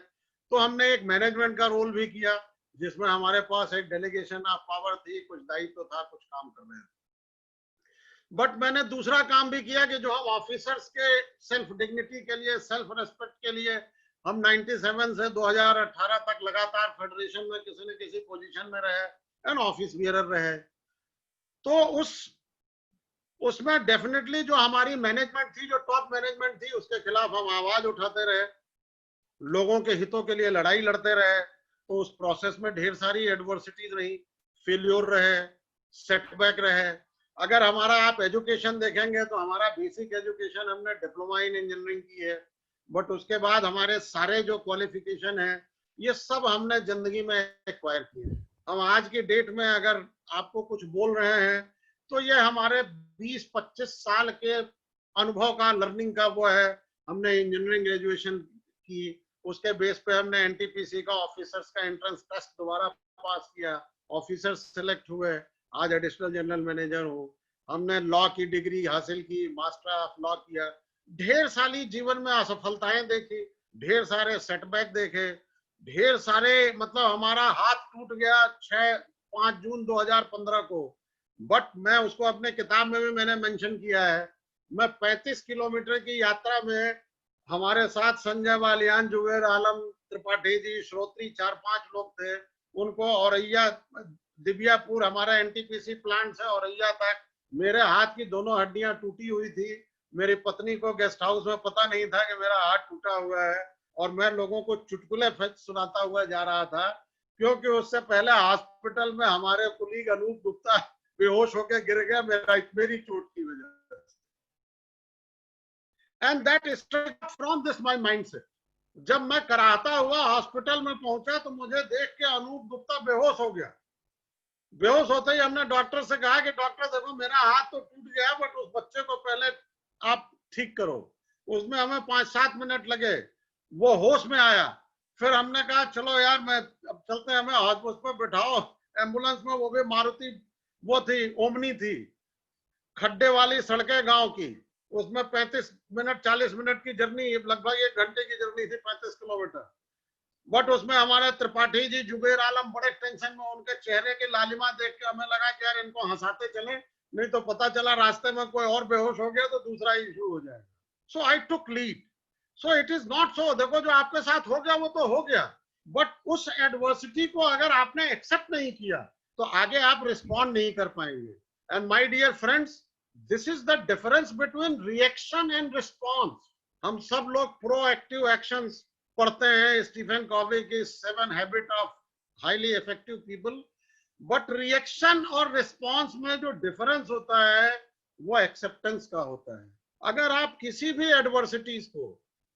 तो हमने एक मैनेजमेंट का रोल भी किया जिसमें हमारे पास एक डेलीगेशन ऑफ पावर थी, कुछ दायित्व था, कुछ काम कर रहे थे। बट मैंने दूसरा काम भी किया कि जो हम ऑफिसर्स के सेल्फ डिग्निटी के लिए, सेल्फ रेस्पेक्ट के लिए, हम 97 से 2018 तक लगातार फेडरेशन में किसी न किसी पोजीशन में रहे एंड ऑफिस बियरर रहे। तो उसमें डेफिनेटली जो हमारी मैनेजमेंट थी, जो टॉप मैनेजमेंट थी, उसके खिलाफ हम आवाज उठाते रहे, लोगों के हितों के लिए लड़ाई लड़ते रहे। तो उस प्रोसेस में ढेर सारी एडवर्सिटीज रही, फेल्योर रहे, सेटबैक रहे। अगर हमारा आप एजुकेशन देखेंगे तो हमारा बेसिक एजुकेशन हमने डिप्लोमा इन इंजीनियरिंग की है, बट उसके बाद हमारे सारे जो क्वालिफिकेशन है ये सब हमने जिंदगी में एक्वायर किए। हम आज की डेट में अगर आपको कुछ बोल रहे हैं तो ये हमारे 20-25 साल के अनुभव का, लर्निंग का वो है। हमने इंजीनियरिंग ग्रेजुएशन की, उसके बेस पे हमने एनटीपीसी का ऑफिसर्स का एंट्रेंस टेस्ट दोबारा पास किया, ऑफिसर्स सिलेक्ट हुए, आज एडिशनल जनरल मैनेजर हूँ। हमने लॉ की डिग्री हासिल की, मास्टर ऑफ लॉ किया। ढेर सारी जीवन में असफलताएं देखी, ढेर सारे सेटबैक देखे, ढेर सारे, मतलब हमारा हाथ टूट गया 5 जून 2015 को, बट मैं उसको अपने किताब में भी मैंने मेंशन किया है। मैं 35 किलोमीटर की यात्रा में हमारे साथ संजय बालियान, जुबेर आलम त्रिपाठी जी, श्रोत्री 4-5 लोग थे। उनको औरैया, दिव्यापुर हमारा एनटीपीसी प्लांट से औरैया तक मेरे हाथ की दोनों हड्डियां टूटी हुई थी। मेरी पत्नी को गेस्ट हाउस में पता नहीं था कि मेरा हाथ टूटा हुआ है, और मैं लोगों को चुटकुले सुनाता हुआ जा रहा था, क्योंकि उससे पहले हॉस्पिटल में हमारे कुलीग अनूप गुप्ता बेहोश होकर गिर गया मेरी चोट की वजह से। And that start from this my mindset. जब मैं कराता हुआ हॉस्पिटल में पहुंचा तो मुझे देख के अनूप गुप्ता बेहोश हो गया। बेहोश होते ही हमने डॉक्टर से कहा कि डॉक्टर देखो मेरा हाथ तो टूट गया, बट उस बच्चे को पहले आप ठीक करो। उसमें हमें 5-7 मिनट लगे, वो होश में आया। फिर हमने कहा चलो यार, मैं अब चलते हैं, हमें हॉस्पिटल में बिठाओ एम्बुलेंस में। वो भी मारुति वो थी, ओमनी थी, खड्डे वाली सड़कें गांव की, उसमें 35 मिनट 40 मिनट की जर्नी, लगभग 1 घंटे की जर्नी थी, 35 किलोमीटर। बट उसमें हमारे त्रिपाठी जी, जुबेर आलम बड़े टेंशन में, उनके चेहरे की लालिमा देख के हमें लगा कि यार इनको हंसाते चले, नहीं तो पता चला रास्ते में कोई और बेहोश हो गया तो दूसरा इश्यू हो जाएगा। So I took lead. So it is not so, देखो जो आपके साथ हो गया वो तो हो गया, बट उस एडवर्सिटी को अगर आपने एक्सेप्ट नहीं किया तो आगे आप रिस्पॉन्ड नहीं कर पाएंगे। And my dear friends, this is the difference between reaction and response. हम सब लोग प्रोएक्टिव एक्शंस पढ़ते हैं, स्टीफन कॉवी की 7 habit of highly effective people, but reaction और रिस्पॉन्स में जो डिफरेंस होता है वो एक्सेप्टेंस का होता है। अगर आप किसी भी एडवर्सिटीज को,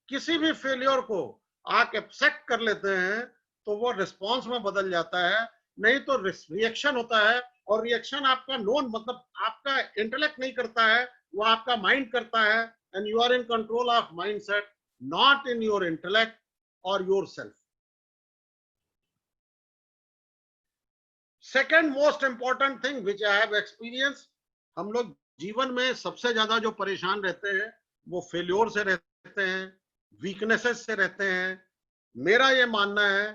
किसी भी फेलियर को आप एक्सेप्ट कर लेते हैं तो वो रिस्पॉन्स में बदल जाता है, नहीं तो रिएक्शन होता है। और रिएक्शन आपका नॉन, मतलब आपका इंटेलेक्ट नहीं करता है, वो आपका माइंड करता है। And you are in control of mindset, not in your intellect or yourself. Second most important thing which I have experience, हम लोग जीवन में सबसे ज्यादा जो परेशान रहते हैं वो फेल्योर से रहते हैं, वीकनेसेस से रहते हैं। मेरा ये मानना है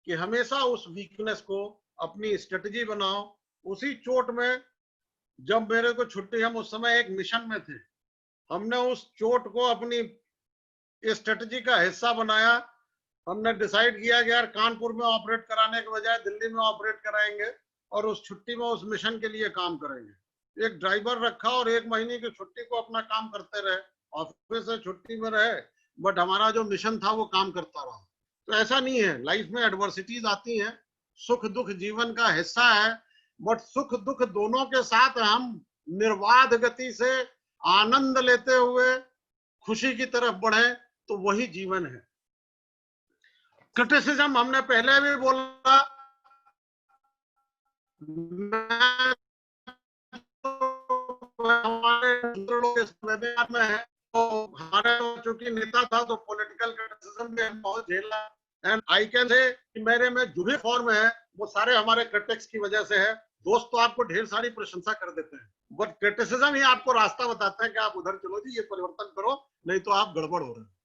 कि हमेशा उस वीकनेस को अपनी स्ट्रेटजी बनाओ। उसी चोट में जब मेरे को छुट्टी, हम उस समय एक मिशन में थे, हमने उस चोट को अपनी स्ट्रेटजी का हिस्सा बनाया। हमने डिसाइड किया कि यार कानपुर में ऑपरेट कराने के बजाय दिल्ली में ऑपरेट कराएंगे और उस छुट्टी में उस मिशन के लिए काम करेंगे। एक ड्राइवर रखा और 1 महीने की छुट्टी को अपना काम करते रहे, ऑफिस से छुट्टी में रहे, बट हमारा जो मिशन था वो काम करता रहा। तो ऐसा नहीं है, लाइफ में एडवर्सिटीज आती हैं, सुख दुख जीवन का हिस्सा है, बट सुख दुख दोनों के साथ हम निर्बाध गति से आनंद लेते हुए खुशी की तरफ बढ़े तो वही जीवन है। क्रिटिसिज्म हमने पहले भी बोला, हमारे वेबिनार में है, तो हमारे चूंकि नेता था तो पॉलिटिकल क्रिटिसिज्म भी हम बहुत झेला। एंड आई कैन से कि मेरे में जो भी फॉर्म है वो सारे हमारे क्रिटिक्स की वजह से है। दोस्त तो आपको ढेर सारी प्रशंसा कर देते हैं, बट क्रिटिसिज्म ही आपको रास्ता बताता है कि आप उधर चलो जी, ये परिवर्तन करो, नहीं तो आप गड़बड़ हो रहे हैं।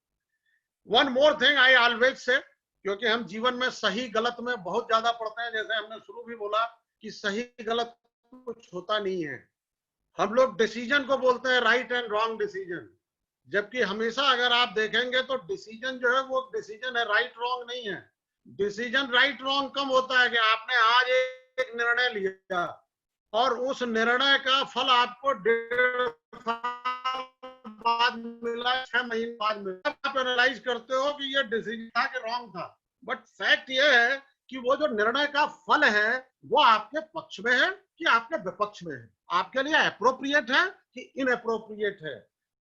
One more thing I always से, क्योंकि हम जीवन में सही गलत में बहुत ज्यादा पढ़ते हैं, जैसे हमने शुरू भी बोला कि सही गलत कुछ होता नहीं है। हम लोग डिसीजन को बोलते हैं राइट एंड रॉन्ग डिसीजन, जबकि हमेशा अगर आप देखेंगे तो डिसीजन जो है वो डिसीजन है, राइट रॉन्ग नहीं है। डिसीजन राइट रॉन्ग कम होता है कि आपने आज एक निर्णय लिया और उस निर्णय का फल आपको 1.5 साल बाद मिला, 6 महीने बाद मिला, आप एनालाइज करते हो कि ये डिसीजन था कि रॉन्ग था। बट फैक्ट ये है कि वो जो निर्णय का फल है वो आपके पक्ष में है कि आपके विपक्ष में है, आपके लिए अप्रोप्रिएट है कि इनअप्रोप्रिएट है।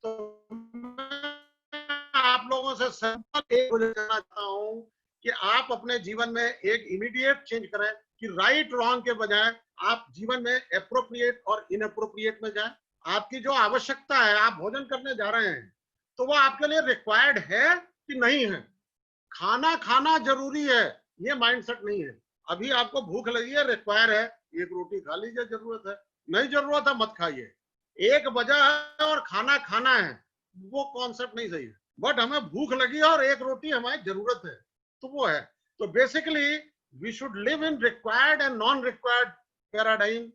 तो मैं आप लोगों से सिंपल एक कहना चाहता हूं कि आप अपने जीवन में एक इमीडिएट चेंज करें कि राइट रॉन्ग के बजाय आप जीवन में अप्रोप्रिएट और इनअप्रोप्रिएट में जाएं। आपकी जो आवश्यकता है, आप भोजन करने जा रहे हैं तो वो आपके लिए रिक्वायर्ड है कि नहीं है। खाना खाना जरूरी है ये माइंडसेट नहीं है। अभी आपको भूख लगी है, रिक्वायर है, एक रोटी खा लीजिए, जरूरत है, नहीं जरूरत है मत खाइए। एक वजह है और खाना खाना है, वो कॉन्सेप्ट नहीं सही है। बट हमें भूख लगी और एक रोटी हमारी जरूरत है तो वो है। तो basically we should live in required and non required paradigm,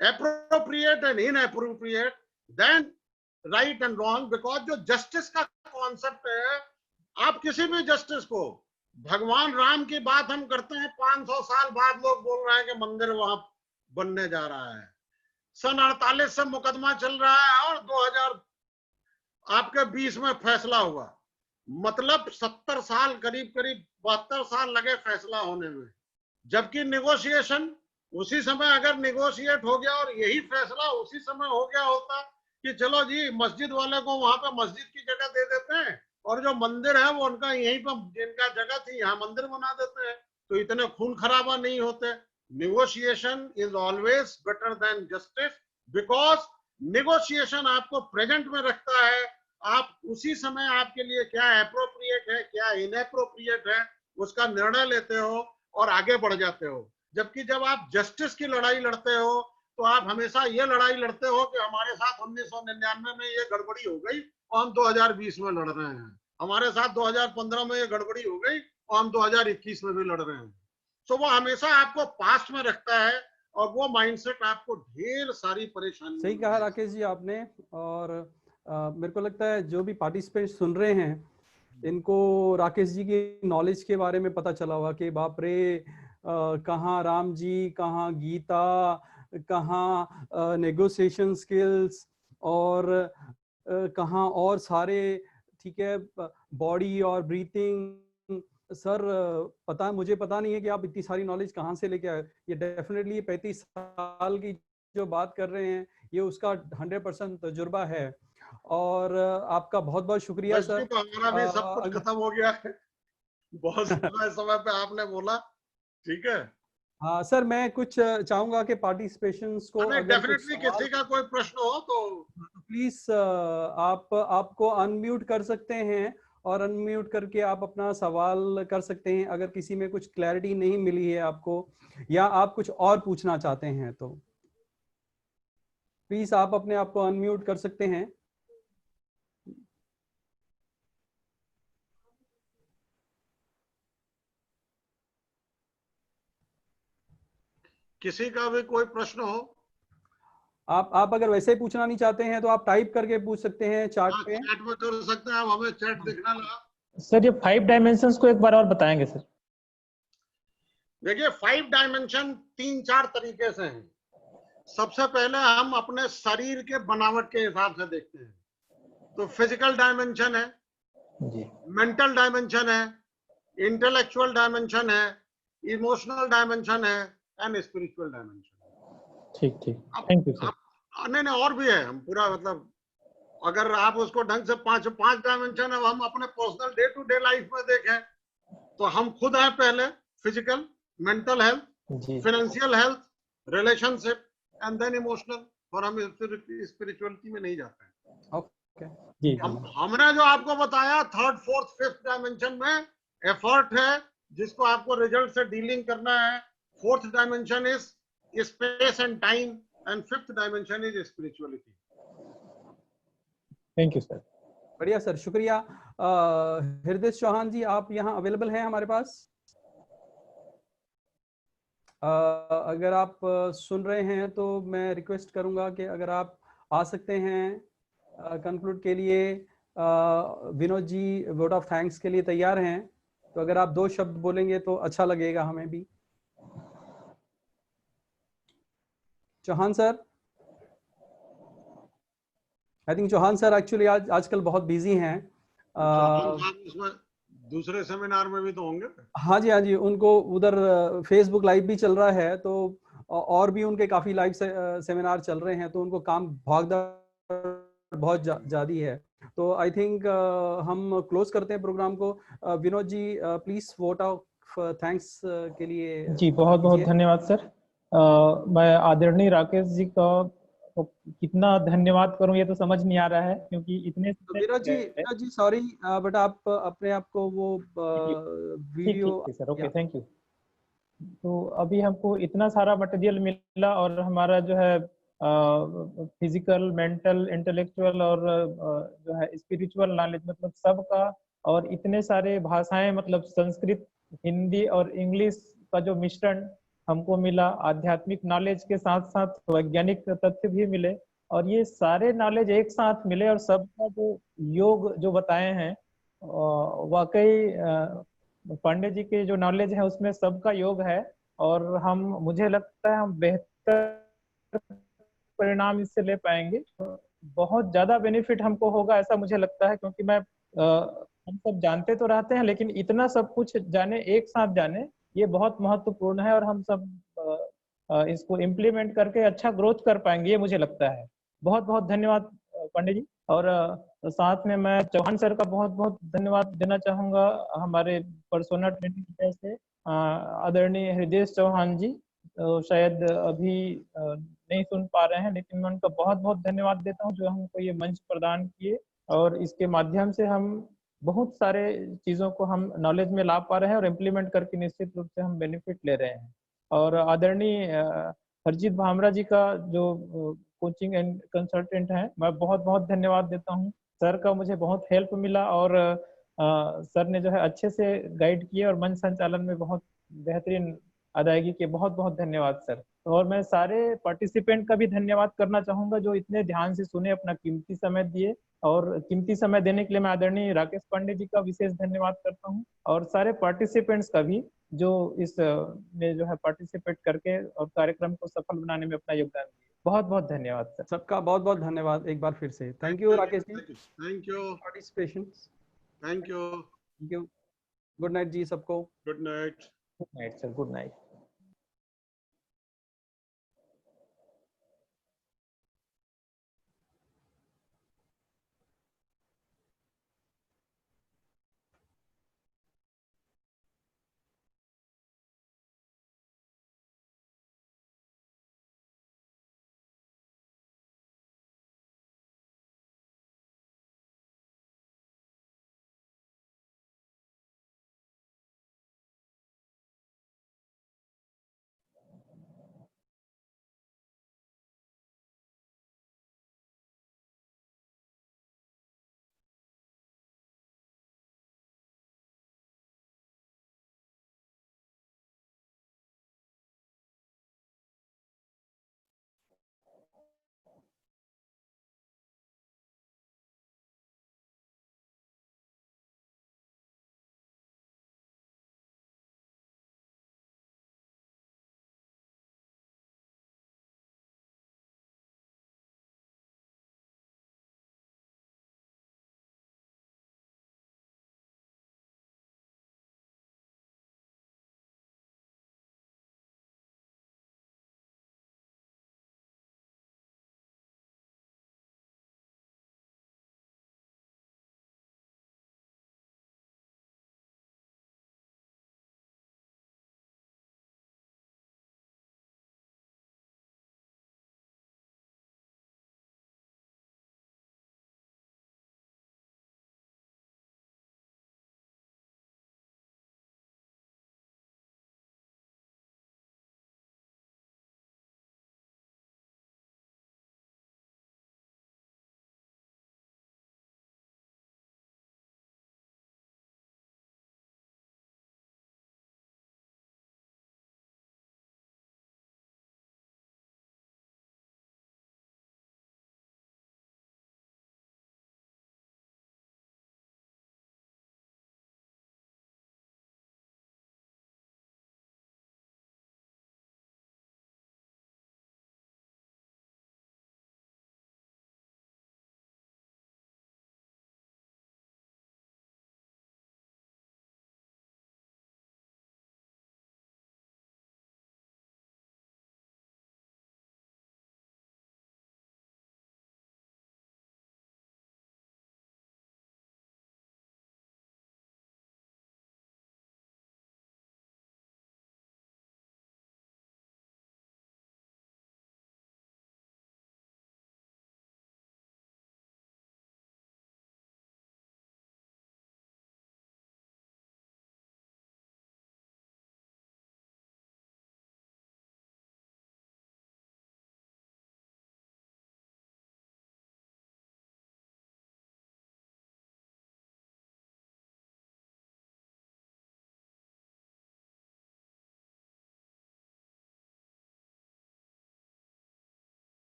appropriate and inappropriate, then right and wrong, because जो जस्टिस का कॉन्सेप्ट है, आप किसी भी जस्टिस को, भगवान राम की बात हम करते हैं, 500 साल बाद लोग बोल रहे हैं कि मंदिर वहां बनने जा रहा है, सन 48 से मुकदमा चल रहा है और 2000 आपके 20 में फैसला हुआ, मतलब 70 साल, करीब करीब 72 साल लगे फैसला होने में। जबकि नेगोशिएशन उसी समय अगर नेगोशिएट हो गया और यही फैसला उसी समय हो गया होता कि चलो जी मस्जिद वाले को वहां पे मस्जिद की जगह दे देते हैं और जो मंदिर है वो उनका यहीं पर, जिनका जगह थी यहाँ मंदिर बना देते हैं, तो इतने खून खराबा नहीं होते। Negotiation is always better than justice, because negotiation आपको प्रेजेंट में रखता है। आप उसी समय आपके लिए क्या अप्रोप्रिएट है क्या इनअप्रोप्रिएट है उसका निर्णय लेते हो और आगे बढ़ जाते हो। जबकि जब आप जस्टिस की लड़ाई लड़ते हो तो आप हमेशा ये लड़ाई लड़ते हो कि हमारे साथ 1999 में ये गड़बड़ी हो गई और हम 2020 में लड़ रहे हैं, हमारे साथ 2015 में ये गड़बड़ी हो गई और हम 2021 में भी लड़ रहे हैं। तो वो हमेशा आपको पास्ट में रखता है और वो माइंडसेट आपको ढेर सारी परेशानी। सही कहा राकेश जी आपने। और मेरे को लगता है जो भी पार्टिसिपेंट सुन रहे हैं इनको राकेश जी की नॉलेज के बारे में पता चला होगा कि बाप रे, कहाँ राम जी, कहाँ गीता, कहाँ नेगोशिएशन स्किल्स और कहाँ और सारे, ठीक है, बॉडी और ब्रीथिंग। सर पता, मुझे पता नहीं है कि आप इतनी सारी नॉलेज कहाँ से लेके आए। ये डेफिनेटली 35 साल की जो बात कर रहे हैं ये उसका 100% तजुर्बा है। और आपका बहुत बहुत शुक्रिया सर। तो हमारा भी सब कुछ खत्म हो गया है, बहुत समय पे आपने बोला, ठीक है। हाँ सर, मैं कुछ चाहूंगा कि पार्टिसिपेशंस को डेफिनेटली किसी का कोई प्रश्न हो तो प्लीज आप आपको अनम्यूट कर सकते हैं और अनम्यूट करके आप अपना सवाल कर सकते हैं अगर किसी में कुछ क्लैरिटी नहीं मिली है आपको या आप कुछ और पूछना चाहते हैं तो प्लीज आप अपने आप को अनम्यूट कर सकते हैं। किसी का भी कोई प्रश्न हो? आप अगर वैसे ही पूछना नहीं चाहते हैं तो आप टाइप करके पूछ सकते हैं चार्ट पे। चैट में कर सकते हैं, अब हमें चैट दिखना लगा। सर ये 5 डायमेंशंस को एक बार और बताएंगे सर? देखिए 5 डायमेंशन 3-4 तरीके से हैं। सबसे पहले हम अपने शरीर के बनावट के हिसाब से देखते हैं, तो फिजिकल डायमेंशन है जी, मेंटल डायमेंशन है, इंटेलेक्चुअल डायमेंशन है, इमोशनल डायमेंशन है एंड स्पिरिचुअल डायमेंशन। ठीक ठीक, अब थैंक यू सर। नहीं और भी है, हम पूरा मतलब अगर आप उसको ढंग से पांच डायमेंशन है, हम अपने personal day to day life में देखें तो हम खुद हैं पहले, फिजिकल, मेंटल हेल्थ, जी financial health, relationship and then emotional, और हम स्पिरिचुअलिटी में नहीं जाते हैं। ओके जी हमने जो आपको बताया 3rd 4th 5th डायमेंशन में एफर्ट है जिसको आपको रिजल्ट से डीलिंग करना है। 4th dimension is space and time and 5th dimension is spirituality. Thank you sir. बढ़िया सर, शुक्रिया। हृदय चौहान जी आप यहाँ अवेलेबल हैं हमारे पास? अगर आप सुन रहे हैं तो मैं रिक्वेस्ट करूंगा कि अगर आप आ सकते हैं कंक्लूड के लिए। Vinod ji vote of thanks के लिए तैयार हैं, तो अगर आप 2 शब्द बोलेंगे तो अच्छा लगेगा हमें भी। चौहान सर, आई थिंक चौहान सर एक्चुअली आजकल बहुत बिजी हैं। इसमें दूसरे सेमिनार में भी तो होंगे। हाँ जी, हाँ जी, उनको उधर फेसबुक लाइव भी चल रहा है, तो और भी उनके काफी लाइव सेमिनार चल रहे हैं, तो उनको काम भागदौड़ बहुत ज्यादा है। तो आई थिंक हम क्लोज करते हैं प्रोग्राम को। Vinod ji please vote of thanks के लिए जी बहुत बहुत कीजिए। धन्यवाद सर। मैं आदरणीय राकेश जी का कितना धन्यवाद करूं ये तो समझ नहीं आ रहा है, क्योंकि इतने तो विनोद जी सॉरी, बट आप अपने आप को वो ठीक वीडियो ठीक सर, ओके थैंक यू। तो अभी हमको इतना सारा मटेरियल मिला और हमारा जो है फिजिकल, मेंटल, इंटेलेक्चुअल और जो है स्पिरिचुअल नॉलेज, मतलब सबका, और इतने सारे भाषाएं, मतलब संस्कृत, हिंदी और इंग्लिश का जो मिश्रण हमको मिला, आध्यात्मिक नॉलेज के साथ साथ वैज्ञानिक तथ्य भी मिले, और ये सारे नॉलेज एक साथ मिले और सबका जो योग जो बताए हैं, वाकई पांडे जी के जो नॉलेज है उसमें सबका योग है। और हम, मुझे लगता है हम बेहतर परिणाम इससे ले पाएंगे। बहुत ज्यादा बेनिफिट हमको होगा ऐसा मुझे लगता है, क्योंकि हम सब जानते तो रहते हैं लेकिन इतना सब कुछ जाने, एक साथ जाने, ये बहुत महत्वपूर्ण है, और हम सब इसको इम्प्लीमेंट करके अच्छा ग्रोथ कर पाएंगे, ये मुझे लगता है। बहुत बहुत धन्यवाद पांडे जी। और साथ में मैं चौहान सर का बहुत बहुत धन्यवाद देना चाहूंगा, हमारे पर्सोना ट्रेनिंग टीचर से आदरणीय हृदय चौहान जी। शायद अभी नहीं सुन पा रहे हैं, लेकिन मैं उनका बहुत बहुत धन्यवाद देता हूँ जो हमको ये मंच प्रदान किए, और इसके माध्यम से हम बहुत सारे चीज़ों को हम नॉलेज में ला पा रहे हैं और इम्प्लीमेंट करके निश्चित रूप से हम बेनिफिट ले रहे हैं। और आदरणीय हरजीत भामरा जी का जो कोचिंग एंड कंसल्टेंट है, मैं बहुत बहुत धन्यवाद देता हूँ। सर का मुझे बहुत हेल्प मिला, और सर ने जो है अच्छे से गाइड किए और मंच संचालन में बहुत बेहतरीन अदायगी के, बहुत बहुत धन्यवाद सर। और मैं सारे पार्टिसिपेंट का भी धन्यवाद करना चाहूंगा जो इतने ध्यान से सुने, अपना कीमती समय दिए, और कीमती समय देने के लिए मैं आदरणीय राकेश पांडे जी का विशेष धन्यवाद करता हूँ, और सारे पार्टिसिपेंट्स का भी जो इस में जो है पार्टिसिपेट करके और कार्यक्रम को सफल बनाने में अपना योगदान दिए। बहुत बहुत धन्यवाद सर। सबका बहुत बहुत धन्यवाद एक बार फिर से। Thank you Rakesh ji, thank you, participation. Thank you, thank you. Good night जी सबको। Good night. Good night sir, good night.